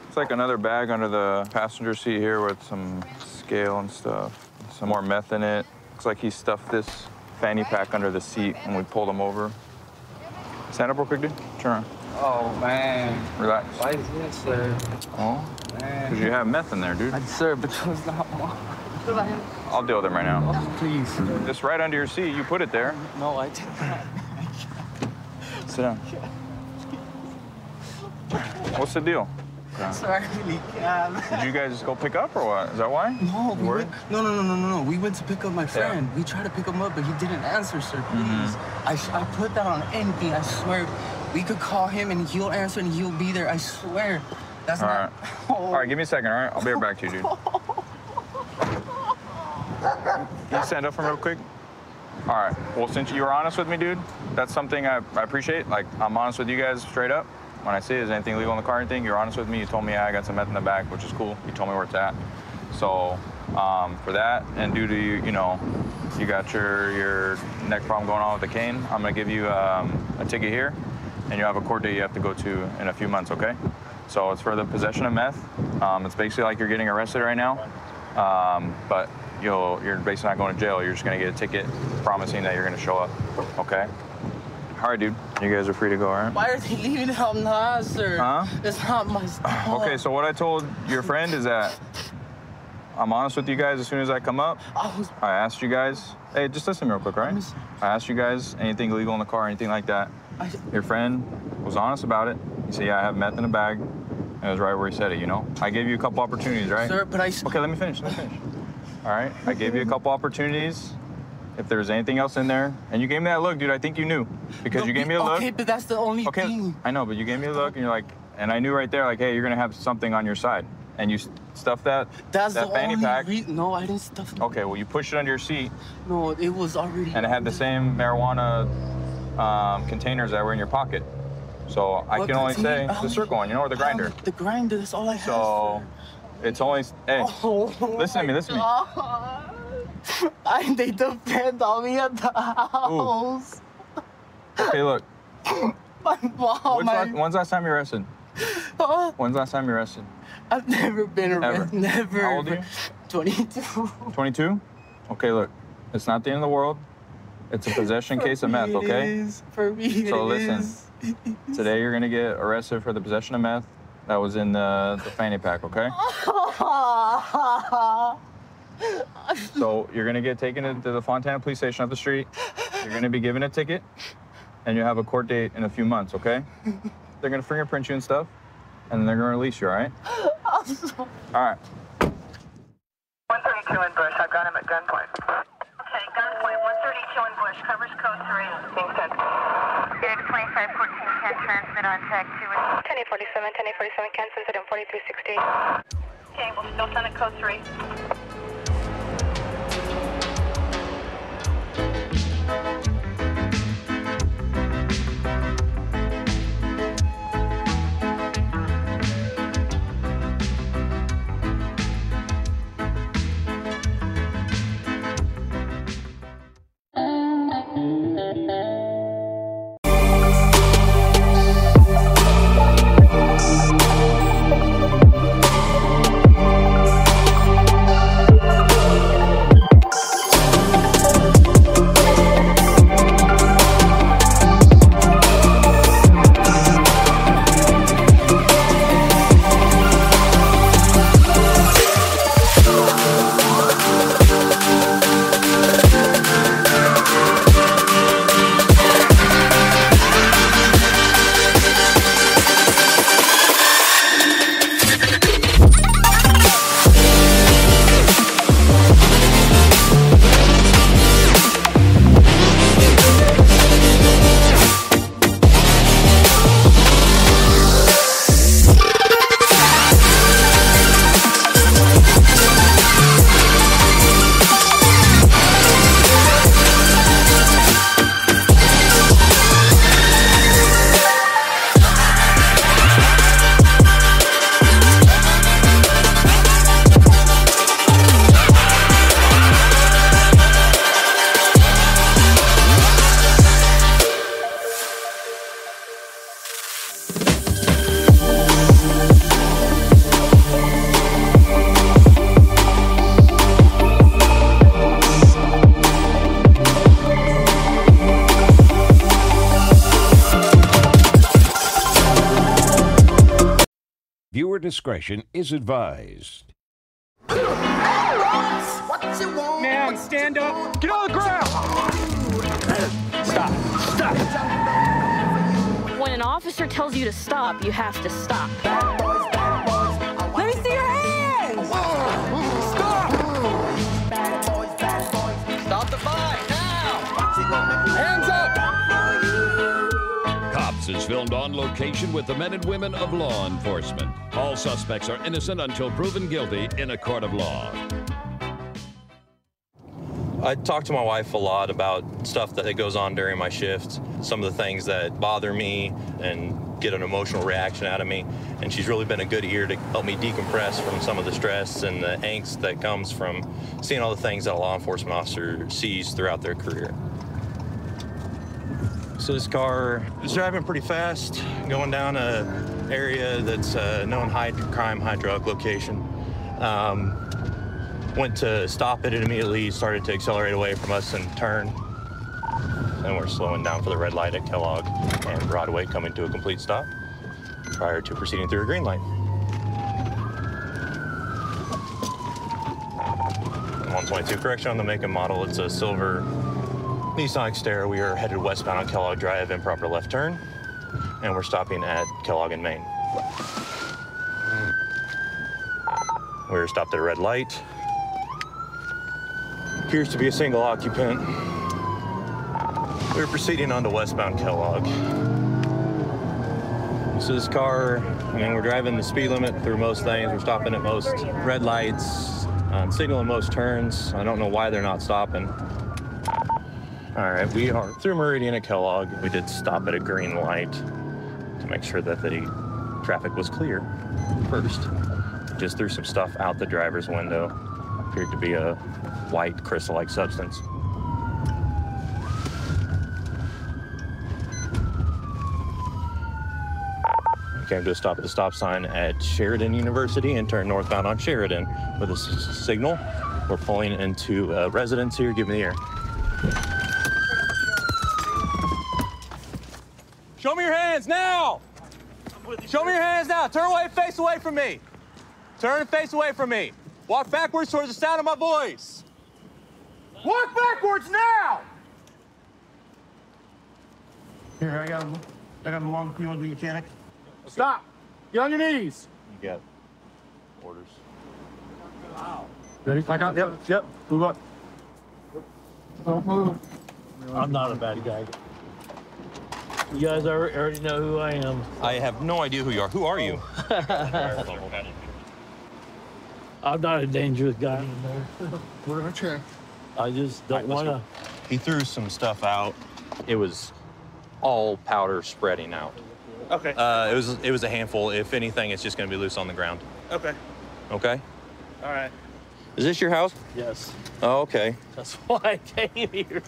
It's like another bag under the passenger seat here with some scale and stuff. Some more meth in it. Looks like he stuffed this fanny pack under the seat when we pulled him over. Stand up real quick, dude. Turn around. Oh, man. Relax. Why is this, sir? Oh? Man. Because you have meth in there, dude. Sir, but it was not one. What about him? I'll deal with him right now. Oh, please. Just right under your seat. You put it there. No, I did not. Sit down. What's the deal? Sorry, I really can't. Did you guys go pick up or what? Is that why? No, no. We went to pick up my friend. Yeah. We tried to pick him up, but he didn't answer, sir. Please. I put that on anything. I swear. We could call him and he'll answer and he'll be there. I swear. That's all not. Right. Oh. All right, give me a second, all right? I'll be right back to you, dude. Can you stand up for me real quick? All right. Well, since you were honest with me, dude, that's something I appreciate. Like, I'm honest with you guys straight up. When I say, is anything legal in the car or anything, you're honest with me. You told me I got some meth in the back, which is cool. You told me where it's at. So for that, and due to you know, you got your neck problem going on with the cane, I'm gonna give you a ticket here, and you have a court date you have to go to in a few months, okay? So it's for the possession of meth. It's basically like you're getting arrested right now, but you're basically not going to jail. You're just gonna get a ticket promising that you're gonna show up, okay? All right, dude. You guys are free to go, all right? Why are they leaving it out now, sir? Huh? It's not my stuff. Okay, so what I told your friend is that I'm honest with you guys as soon as I come up. I asked you guys, hey, just listen to me real quick, all right? I asked you guys anything illegal in the car, anything like that. Your friend was honest about it. He said, yeah, I have meth in the bag. And it was right where he said it, you know? I gave you a couple opportunities, right? Sir, but Okay, let me finish. All right, I gave you a couple opportunities. If there's anything else in there, and you gave me that look, dude, I think you knew. Because you gave me a look. Okay, but that's the only thing. I know, but you gave me a look, and you're like, and I knew right there, like, hey, you're gonna have something on your side. And you stuffed that fanny pack. No, I didn't stuff it. Okay, well, you pushed it under your seat. No, it was already. And it had the same marijuana containers that were in your pocket. So I can only say the circle one, you know, or the grinder. The grinder, that's all I have. So it's only, hey, listen to me. They depend on me at the house. Ooh. Okay, look. My mom. When's the last time you were arrested? When's the last time you were arrested? I've never been arrested. Never. How old are you? 22. 22? Okay, look. It's not the end of the world. It's a possession case of meth, okay? For me, so listen. Today you're gonna get arrested for the possession of meth that was in the fanny pack, okay? So you're gonna get taken to the Fontana police station up the street. You're gonna be given a ticket, and you have a court date in a few months, okay? They're gonna fingerprint you and stuff, and then they're gonna release you, all right? All right. 132 in Bush. I've got him at gunpoint. Okay, gunpoint. 132 in Bush. Covers code 3. Kingston. 2514. can transmit on tag 2. 1047, 1047, can send it in 4368. Okay, we'll still send it code 3. Viewer discretion is advised. Man, stand up. Get on the ground. Stop. Stop. When an officer tells you to stop, you have to stop. Let me see your hands. Stop. Stop the fight now. Hands up. Cops is filmed on location with the men and women of law enforcement. All suspects are innocent until proven guilty in a court of law. I talk to my wife a lot about stuff that goes on during my shift, some of the things that bother me and get an emotional reaction out of me. And she's really been a good ear to help me decompress from some of the stress and the angst that comes from seeing all the things that a law enforcement officer sees throughout their career. So this car is driving pretty fast, going down an area that's a known high crime, high drug location. Went to stop it, and immediately started to accelerate away from us and turn. And we're slowing down for the red light at Kellogg and Broadway, coming to a complete stop prior to proceeding through a green light. 122, correction on the make and model. It's a silver Nissan Xterra. We are headed westbound on Kellogg Drive, improper left turn, and we're stopping at Kellogg and Main. We're stopped at a red light. Appears to be a single occupant. We're proceeding on to westbound Kellogg. So this car, we're driving the speed limit through most things. We're stopping at most red lights, signaling most turns. I don't know why they're not stopping. All right, we are through Meridian at Kellogg. We did stop at a green light to make sure that the traffic was clear first. Just threw some stuff out the driver's window. Appeared to be a white crystal-like substance. We came to a stop at the stop sign at Sheridan University and turned northbound on Sheridan with a signal. We're pulling into a residence here. Give me the air. Show me your hands now. Show me your hands now. Turn away, face away from me. Turn and face away from me. Walk backwards towards the sound of my voice. Walk backwards now! Here, I got him along. You want to be mechanic? Stop. Get on your knees. You got orders. Ready? Back out. Yep. Move up. Don't move. I'm not a bad guy. You guys already know who I am. I have no idea who you are. Who are you? I'm not a dangerous guy. We're gonna check. I just don't want to. He threw some stuff out. It was all powder spreading out. Okay. It was a handful. If anything, it's just going to be loose on the ground. Okay. Okay. All right. Is this your house? Yes. Oh, okay. That's why I came here.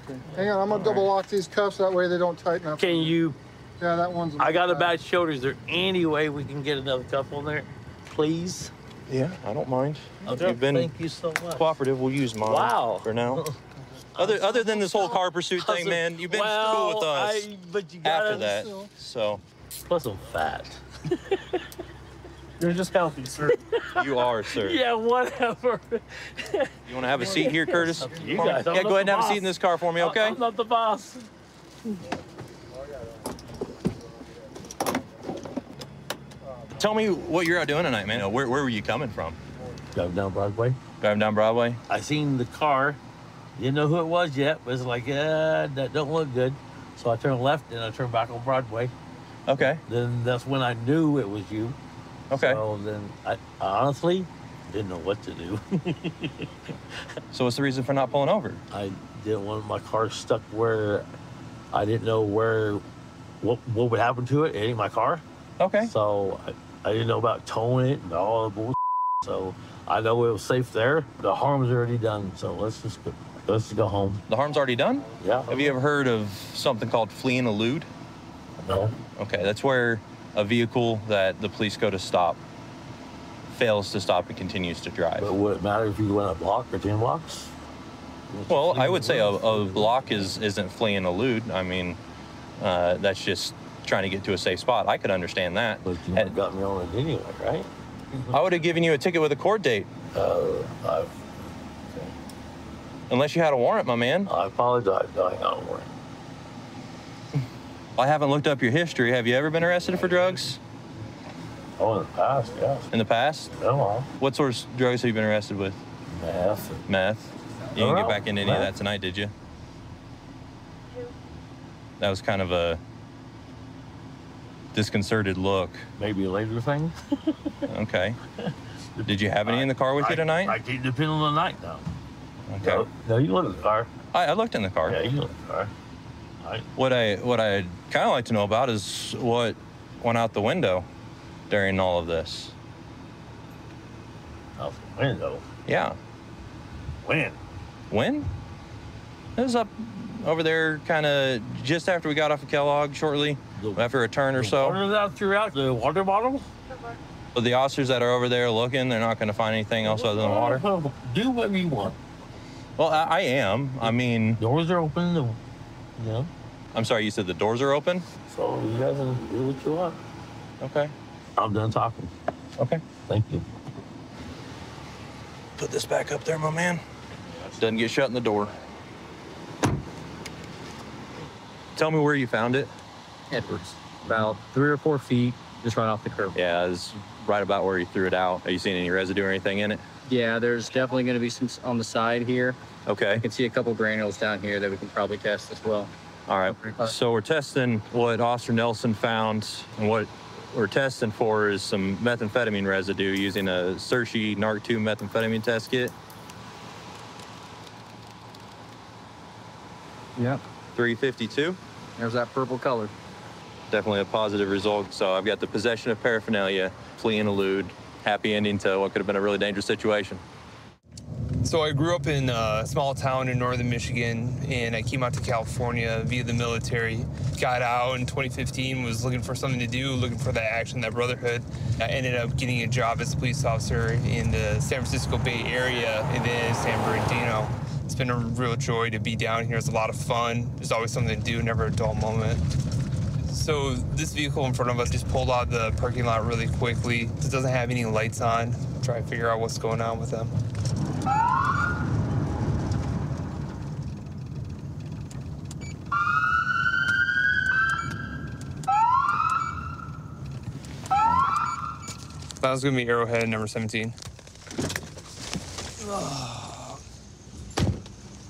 Okay. Hang on, I'm gonna double lock these cuffs that way they don't tighten up. Can you? Yeah, that one's. I got a bad shoulder. Is there any way we can get another cuff on there, please? Yeah, I don't mind. Okay. You've been Thank you so much. cooperative. We'll use mine. Wow. For now. Other than this whole car pursuit thing, man, you've been cool with us but you after that. So. Plus, I'm fat. You're just healthy, sir. You are, sir. Yeah, whatever. You want to have a seat here, Curtis? You guys. Yeah, go ahead and have a seat in this car for me, okay? I'm not the boss. Tell me what you're out doing tonight, man. Where were you coming from? Driving down Broadway. Driving down Broadway? I seen the car. Didn't know who it was yet, but it's like, that don't look good. So I turned left and I turned back on Broadway. Okay. Then that's when I knew it was you. Okay. So then I honestly didn't know what to do. So what's the reason for not pulling over? I didn't want my car stuck where I didn't know what would happen to it. It ain't my car. Okay. So I didn't know about towing it and all the bullshit. So I know it was safe there. The harm's already done. So let's just go home. The harm's already done? Yeah. Have you ever heard of something called flee and elude? No. Okay, that's where a vehicle that the police go to stop fails to stop and continues to drive. But would it matter if you went a block or 10 blocks? Well, I would say a block isn't flee and elude. I mean, that's just trying to get to a safe spot. I could understand that. But you got me on it anyway, right? I would have given you a ticket with a court date. Unless you had a warrant, my man. I apologize. No, I got a warrant. I haven't looked up your history. Have you ever been arrested for drugs? Oh, in the past, yes. In the past? No. What sorts of drugs have you been arrested with? Meth. Meth? You didn't get back into any of that tonight, did you? That was kind of a disconcerted look. Maybe a later thing? Okay. Did you have any in the car with you tonight? I didn't depend on the night, though. Okay. No, you looked in the car. I looked in the car. Yeah, you looked in the car. What I'd kind of like to know about is what went out the window during all of this. Out the window? Yeah. When? When? It was up over there kind of just after we got off of Kellogg, shortly after a turn or so. Water that throughout the water bottle? But the officers that are over there looking, they're not going to find anything else other than water. Do whatever you want. Well, I am. I mean... Doors are open, yeah. I'm sorry, you said the doors are open? So you guys can do what you want. Okay. I'm done talking. Okay. Thank you. Put this back up there, my man. Doesn't get shut in the door. Tell me where you found it. Edwards. About 3 or 4 feet, just right off the curb. Yeah, it's right about where you threw it out. Are you seeing any residue or anything in it? Yeah, there's definitely going to be some on the side here. Okay. I can see a couple granules down here that we can probably test as well. All right. So we're testing what Officer Nelson found, and what we're testing for is some methamphetamine residue using a Cerci NARC-2 methamphetamine test kit. Yep. 352. There's that purple color. Definitely a positive result. So I've got the possession of paraphernalia, flee and elude, happy ending to what could have been a really dangerous situation. So I grew up in a small town in northern Michigan, and I came out to California via the military. Got out in 2015, was looking for something to do, looking for that action, that brotherhood. I ended up getting a job as a police officer in the San Francisco Bay Area and then San Bernardino. It's been a real joy to be down here. It's a lot of fun. There's always something to do, never a dull moment. So this vehicle in front of us just pulled out of the parking lot really quickly. It doesn't have any lights on. Try to figure out what's going on with them. That was gonna be Arrowhead number 17.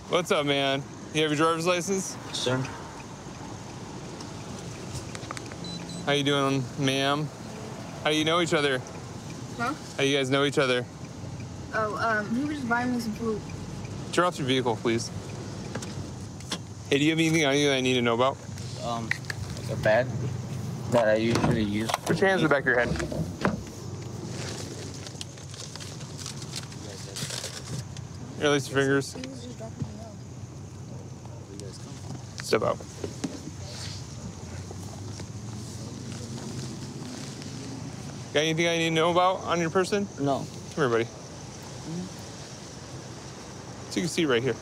What's up, man? You have your driver's license? Sir. How you doing, ma'am? How do you know each other? Huh? How do you guys know each other? Oh, he was just buying me some food. Turn off your vehicle, please. Hey, do you have anything on you that I need to know about? Like a bag that I usually use. Put your hands in the back of your head. Release your fingers. Step out. Got anything I need to know about on your person? No. Come here, buddy. Take a seat right here.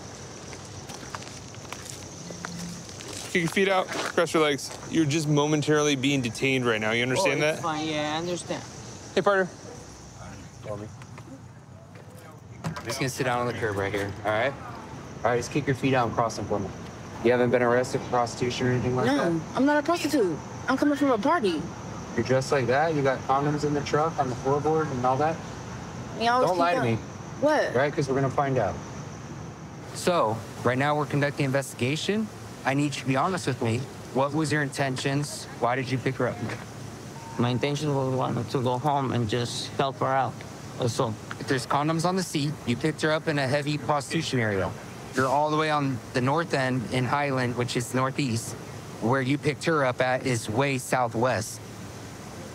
Kick your feet out, cross your legs. You're just momentarily being detained right now. You understand that? Fine, yeah, I understand. Hey, partner. Call me. I'm just gonna sit down on the curb right here, all right? All right, just kick your feet out and cross them for me. You haven't been arrested for prostitution or anything like that? No, I'm not a prostitute. I'm coming from a party. You're dressed like that? You got condoms in the truck, on the floorboard, and all that? Don't lie to me. What? Right, because we're gonna find out. So, right now we're conducting an investigation. I need you to be honest with me. What was your intentions? Why did you pick her up? My intention was wanted to go home and just help her out. That's all. If there's condoms on the seat, you picked her up in a heavy prostitution area. You're all the way on the north end in Highland, which is northeast. Where you picked her up at is way southwest.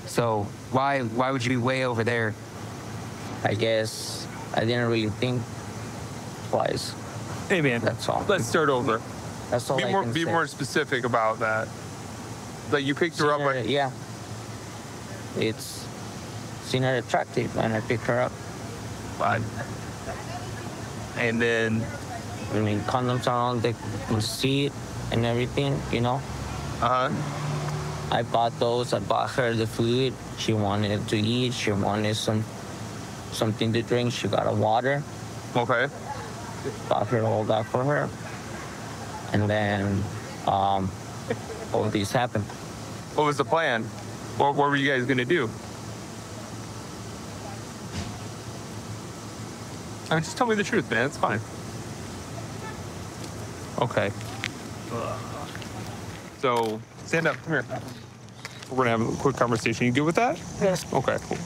So why would you be way over there? I guess I didn't really think twice. Hey, man. That's all. Let's start over. That's all I can Be say. more specific about that. Like, you picked her up like... Yeah. It's seen her attractive and I picked her up. But, and then... I mean, condoms are on the seat and everything, you know? Uh-huh. I bought those. I bought her the food. She wanted to eat. She wanted something to drink. She got a water. Okay. Bought her all that for her. And then all this happened. What was the plan? What were you guys gonna do? I mean, just tell me the truth, man. It's fine. Okay. So, stand up. Come here. We're gonna have a quick conversation. You good with that? Yes. Okay, cool.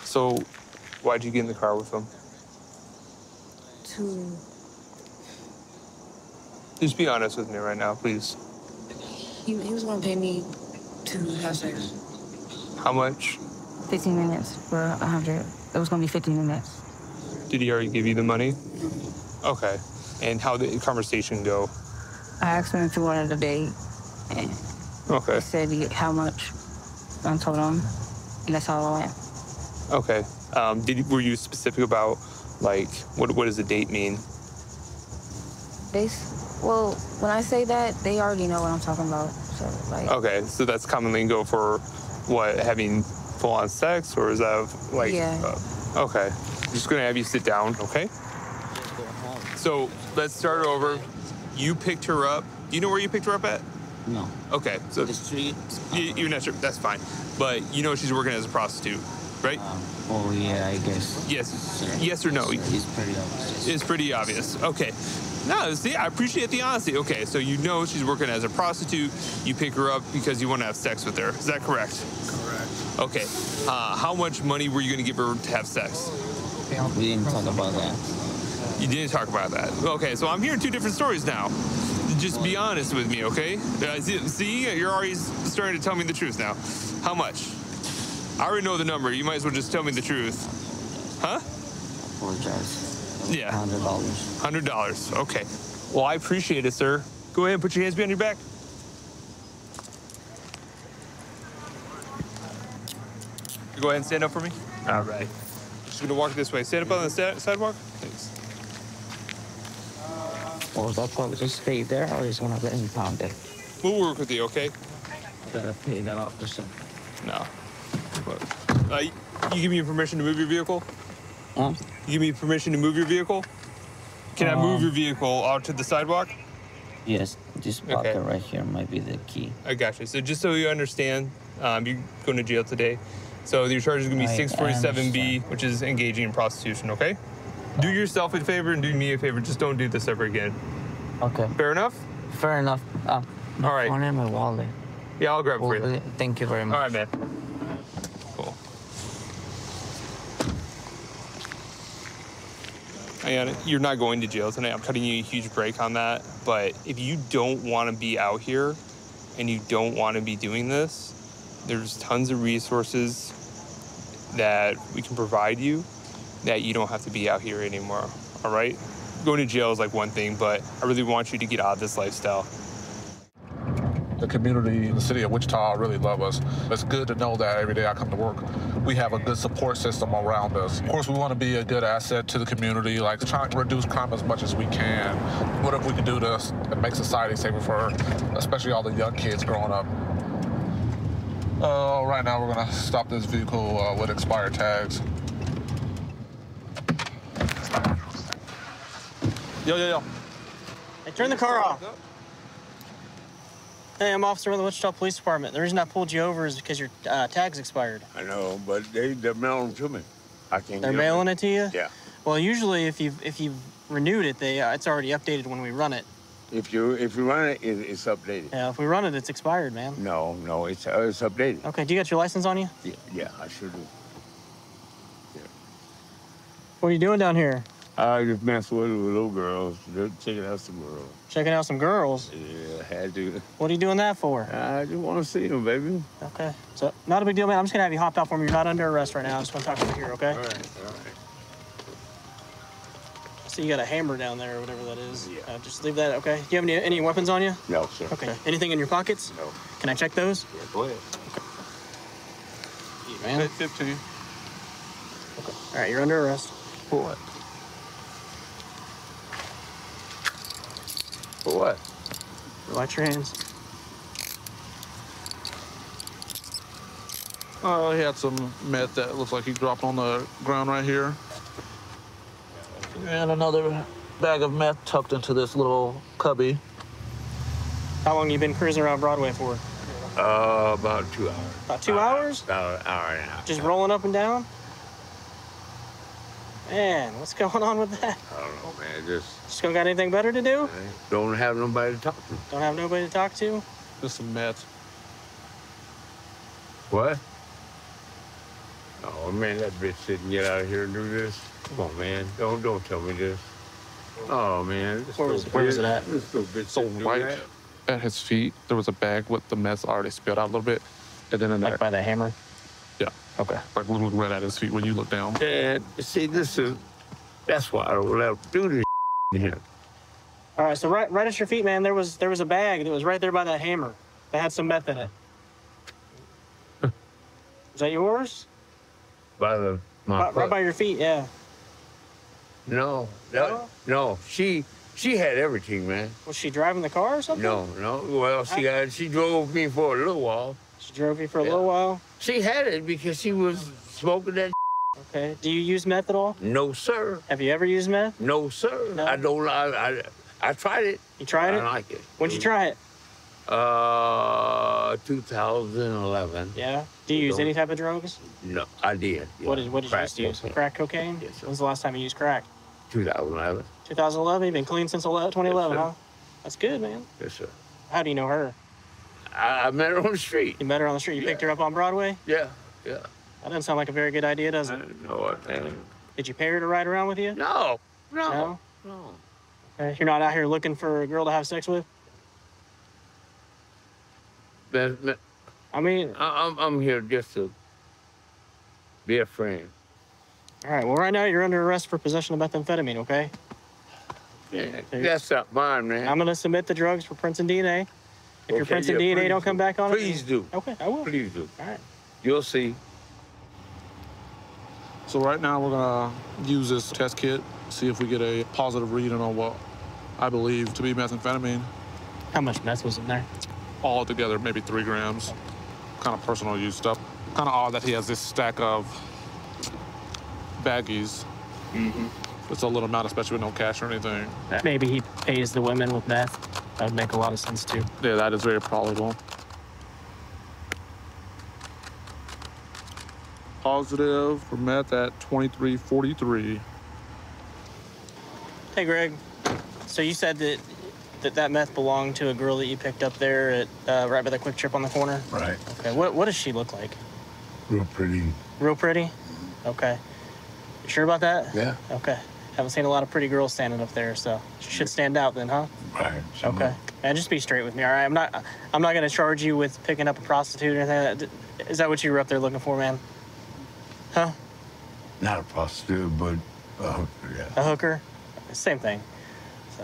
So, why'd you get in the car with him? Just be honest with me right now, please. He was going to pay me to have sex. How much? 15 minutes for 100. It was going to be 15 minutes. Did he already give you the money? Okay. And how did the conversation go? I asked him if he wanted a date. And Okay. he said how much. I told him. And that's how it went. Okay. Were you specific about, like, what does the date mean? Well, when I say that, they already know what I'm talking about. So, like. Okay, so that's commonly go for what, having full-on sex, or is that like? Yeah. Okay. I'm just gonna have you sit down, okay? So let's start over. You picked her up. Do you know where you picked her up at? No. Okay. So the street. You're not sure. That's fine. But you know she's working as a prostitute, right? Oh yeah, I guess. Yes. Yes or no? It's pretty obvious. It's pretty obvious. Okay. No, see, I appreciate the honesty. Okay, so you know she's working as a prostitute. You pick her up because you want to have sex with her. Is that correct? Correct. Okay. How much money were you going to give her to have sex? We didn't talk about that. You didn't talk about that. Okay, so I'm hearing two different stories now. Just be honest with me, okay? See, you're already starting to tell me the truth now. How much? I already know the number. You might as well just tell me the truth. Huh? Apologize. Yeah. $100. $100. Okay. Well, I appreciate it, sir. Go ahead and put your hands behind your back. You go ahead and stand up for me. All right. Just gonna walk this way. Stand up on the sidewalk. Thanks. Well, is that probably just stay there, or is want to get impounded? We'll work with you, okay? I gotta pay that officer. No. You give me permission to move your vehicle? Huh? You give me permission to move your vehicle? Can I move your vehicle out to the sidewalk? Yes, this pocket right here might be the key. I got you. So just so you understand, you're going to jail today. So your charge is going to be 647B, which is engaging in prostitution, okay? Do yourself a favor and do me a favor. Just don't do this ever again. Okay. Fair enough? Fair enough. All right. Phone and my wallet. Yeah, I'll grab it for you. Thank you very much. All right, man. Cool. And you're not going to jail tonight. I'm cutting you a huge break on that. But if you don't want to be out here and you don't want to be doing this, there's tons of resources that we can provide you that you don't have to be out here anymore, all right? Going to jail is like one thing, but I really want you to get out of this lifestyle. The community in the city of Wichita really love us. It's good to know that every day I come to work, we have a good support system around us. Of course, we want to be a good asset to the community, like trying to reduce crime as much as we can. Whatever we can do to make society safer for, especially all the young kids growing up. Right now, we're gonna stop this vehicle with expired tags. Yo. Hey, turn the car off. Hey, I'm officer with the Wichita Police Department. The reason I pulled you over is because your tag's expired. I know, but they're mailing them to me. I can't. They're mailing it to you? Yeah. Well, usually if you've renewed it, it's already updated when we run it. If you run it, it's updated. Yeah, if we run it, it's expired, man. No, it's updated. Okay, do you got your license on you? Yeah, I sure do. Yeah. What are you doing down here? I just mess with little girls. They're checking out some girls. Checking out some girls? Yeah, had to. What are you doing that for? I just want to see them, baby. Okay. So, not a big deal, man. I'm just going to have you hopped out for me. You're not under arrest right now. I just want to talk to you here, okay? All right. So you got a hammer down there or whatever that is. Yeah. Just leave that, okay? Do you have any weapons on you? No, sir. Okay. Anything in your pockets? No. Can I check those? Yeah, go ahead. Okay. Man. 15. Okay. All right, you're under arrest. For what? For what? Relax your hands. He had some meth that looks like he dropped on the ground right here. And another bag of meth tucked into this little cubby. How long you been cruising around Broadway for? About 2 hours. About 2 hours? About an hour and a half. Just rolling up and down? Man, what's going on with that? I don't know, man. Just don't got anything better to do? don't have nobody to talk to. Don't have nobody to talk to? Just some meth. What? Oh, man, that bitch didn't get out of here and do this. Come on, man. Don't tell me this. Oh, man. Where was it at? This little bitch So didn't do right that. at his feet, there was a bag with the meth already spilled out a little bit. And then in Like by the hammer? Yeah. Okay. Like literally right at his feet when you look down. And see, that's why I don't let him do this here. All right, so right at your feet, man, there was a bag that was right there by that hammer that had some meth in it. Is that yours? By Right by your feet, yeah. No. She had everything, man. Was she driving the car or something? No. Well, she drove me for a little while. She drove you for a little while? She had it because she was smoking that. Okay. Do you use meth at all? No, sir. Have you ever used meth? No, sir. No? I don't. I tried it. You tried it? I like it. When'd you try it? 2011. Yeah. Do you use any type of drugs? No, I did. Yeah. What did you used to use? Crack cocaine? Yes, sir. When's the last time you used crack? 2011. 2011? You've been clean since 2011, Yes, huh? That's good, man. Yes, sir. How do you know her? I met her on the street. You met her on the street? You picked her up on Broadway? Yeah. That doesn't sound like a very good idea, does it? No, man. Did you pay her to ride around with you? No. Okay. You're not out here looking for a girl to have sex with? I mean, I'm here just to be a friend. All right. Well, right now you're under arrest for possession of methamphetamine, okay? Yeah, that's not mine, man. I'm going to submit the drugs for Princeton DNA. If your Princeton DNA don't come back on it, please do. Okay, I will. Please do. All right. You'll see. So right now we're gonna use this test kit, see if we get a positive reading on what I believe to be methamphetamine. How much meth was in there? All together, maybe 3 grams. Kind of personal use stuff. Kind of odd that he has this stack of baggies. It's a little amount, especially with no cash or anything. Maybe he pays the women with meth. That would make a lot of sense, too. Yeah, that is very probable. Positive for meth at 2343. Hey, Greg. So you said that that meth belonged to a girl that you picked up there at right by the Quick Trip on the corner? Right. Okay. What does she look like? Real pretty. Real pretty? Okay. You sure about that? Yeah. Okay. Haven't seen a lot of pretty girls standing up there, so she should stand out then, huh? Right. Okay. And just be straight with me, all right? I'm not gonna charge you with picking up a prostitute or anything. Is that what you were up there looking for, man? Huh? Not a prostitute, but a hooker, yeah. A hooker? Same thing. So,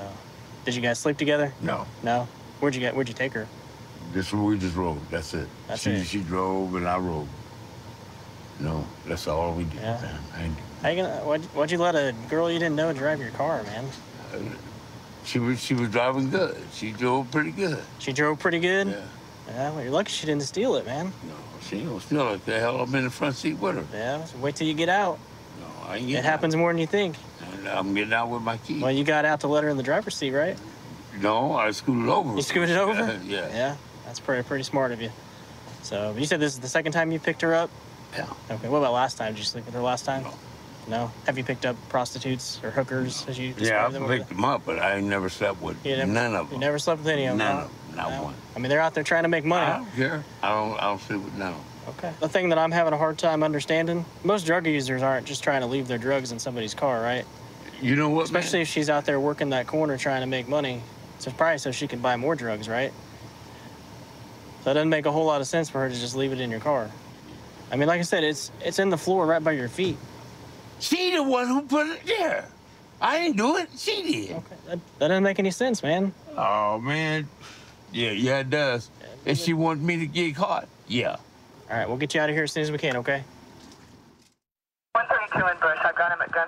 did you guys sleep together? No. No? Where'd you take her? We just rode. That's it. She drove and I rode. No, that's all we did. Yeah. Man. How you gonna? Why'd you let a girl you didn't know drive your car, man? She was driving good. She drove pretty good. She drove pretty good? Yeah. Yeah, well, you're lucky she didn't steal it, man. No, she ain't gonna steal it. The hell, I'm in the front seat with her. Yeah, so wait till you get out. No, I ain't getting It happens more than you think. I'm getting out with my keys. Well, you got out to let her in the driver's seat, right? No, I scooted over. You scooted over? Yeah. Yeah, that's pretty smart of you. So, you said this is the second time you picked her up? Yeah. Okay, what about last time? Did you sleep with her last time? No. No? Have you picked up prostitutes or hookers, as you described them? Yeah, I picked them up, but I ain't never slept with none of them. You never slept with any of them? None of them, not one. I mean, they're out there trying to make money. I don't care. I don't sleep with none of them. Okay. The thing that I'm having a hard time understanding, most drug users aren't just trying to leave their drugs in somebody's car, right? You know what, Especially if she's out there working that corner trying to make money. So probably so she can buy more drugs, right? So it doesn't make a whole lot of sense for her to just leave it in your car. I mean, like I said, it's in the floor right by your feet. She the one who put it there. I didn't do it. She did. Okay. That doesn't make any sense, man. Oh, man. Yeah, it does. If she wants me to get caught, yeah. All right, we'll get you out of here as soon as we can, okay? 132 in Bush. I've got him at gun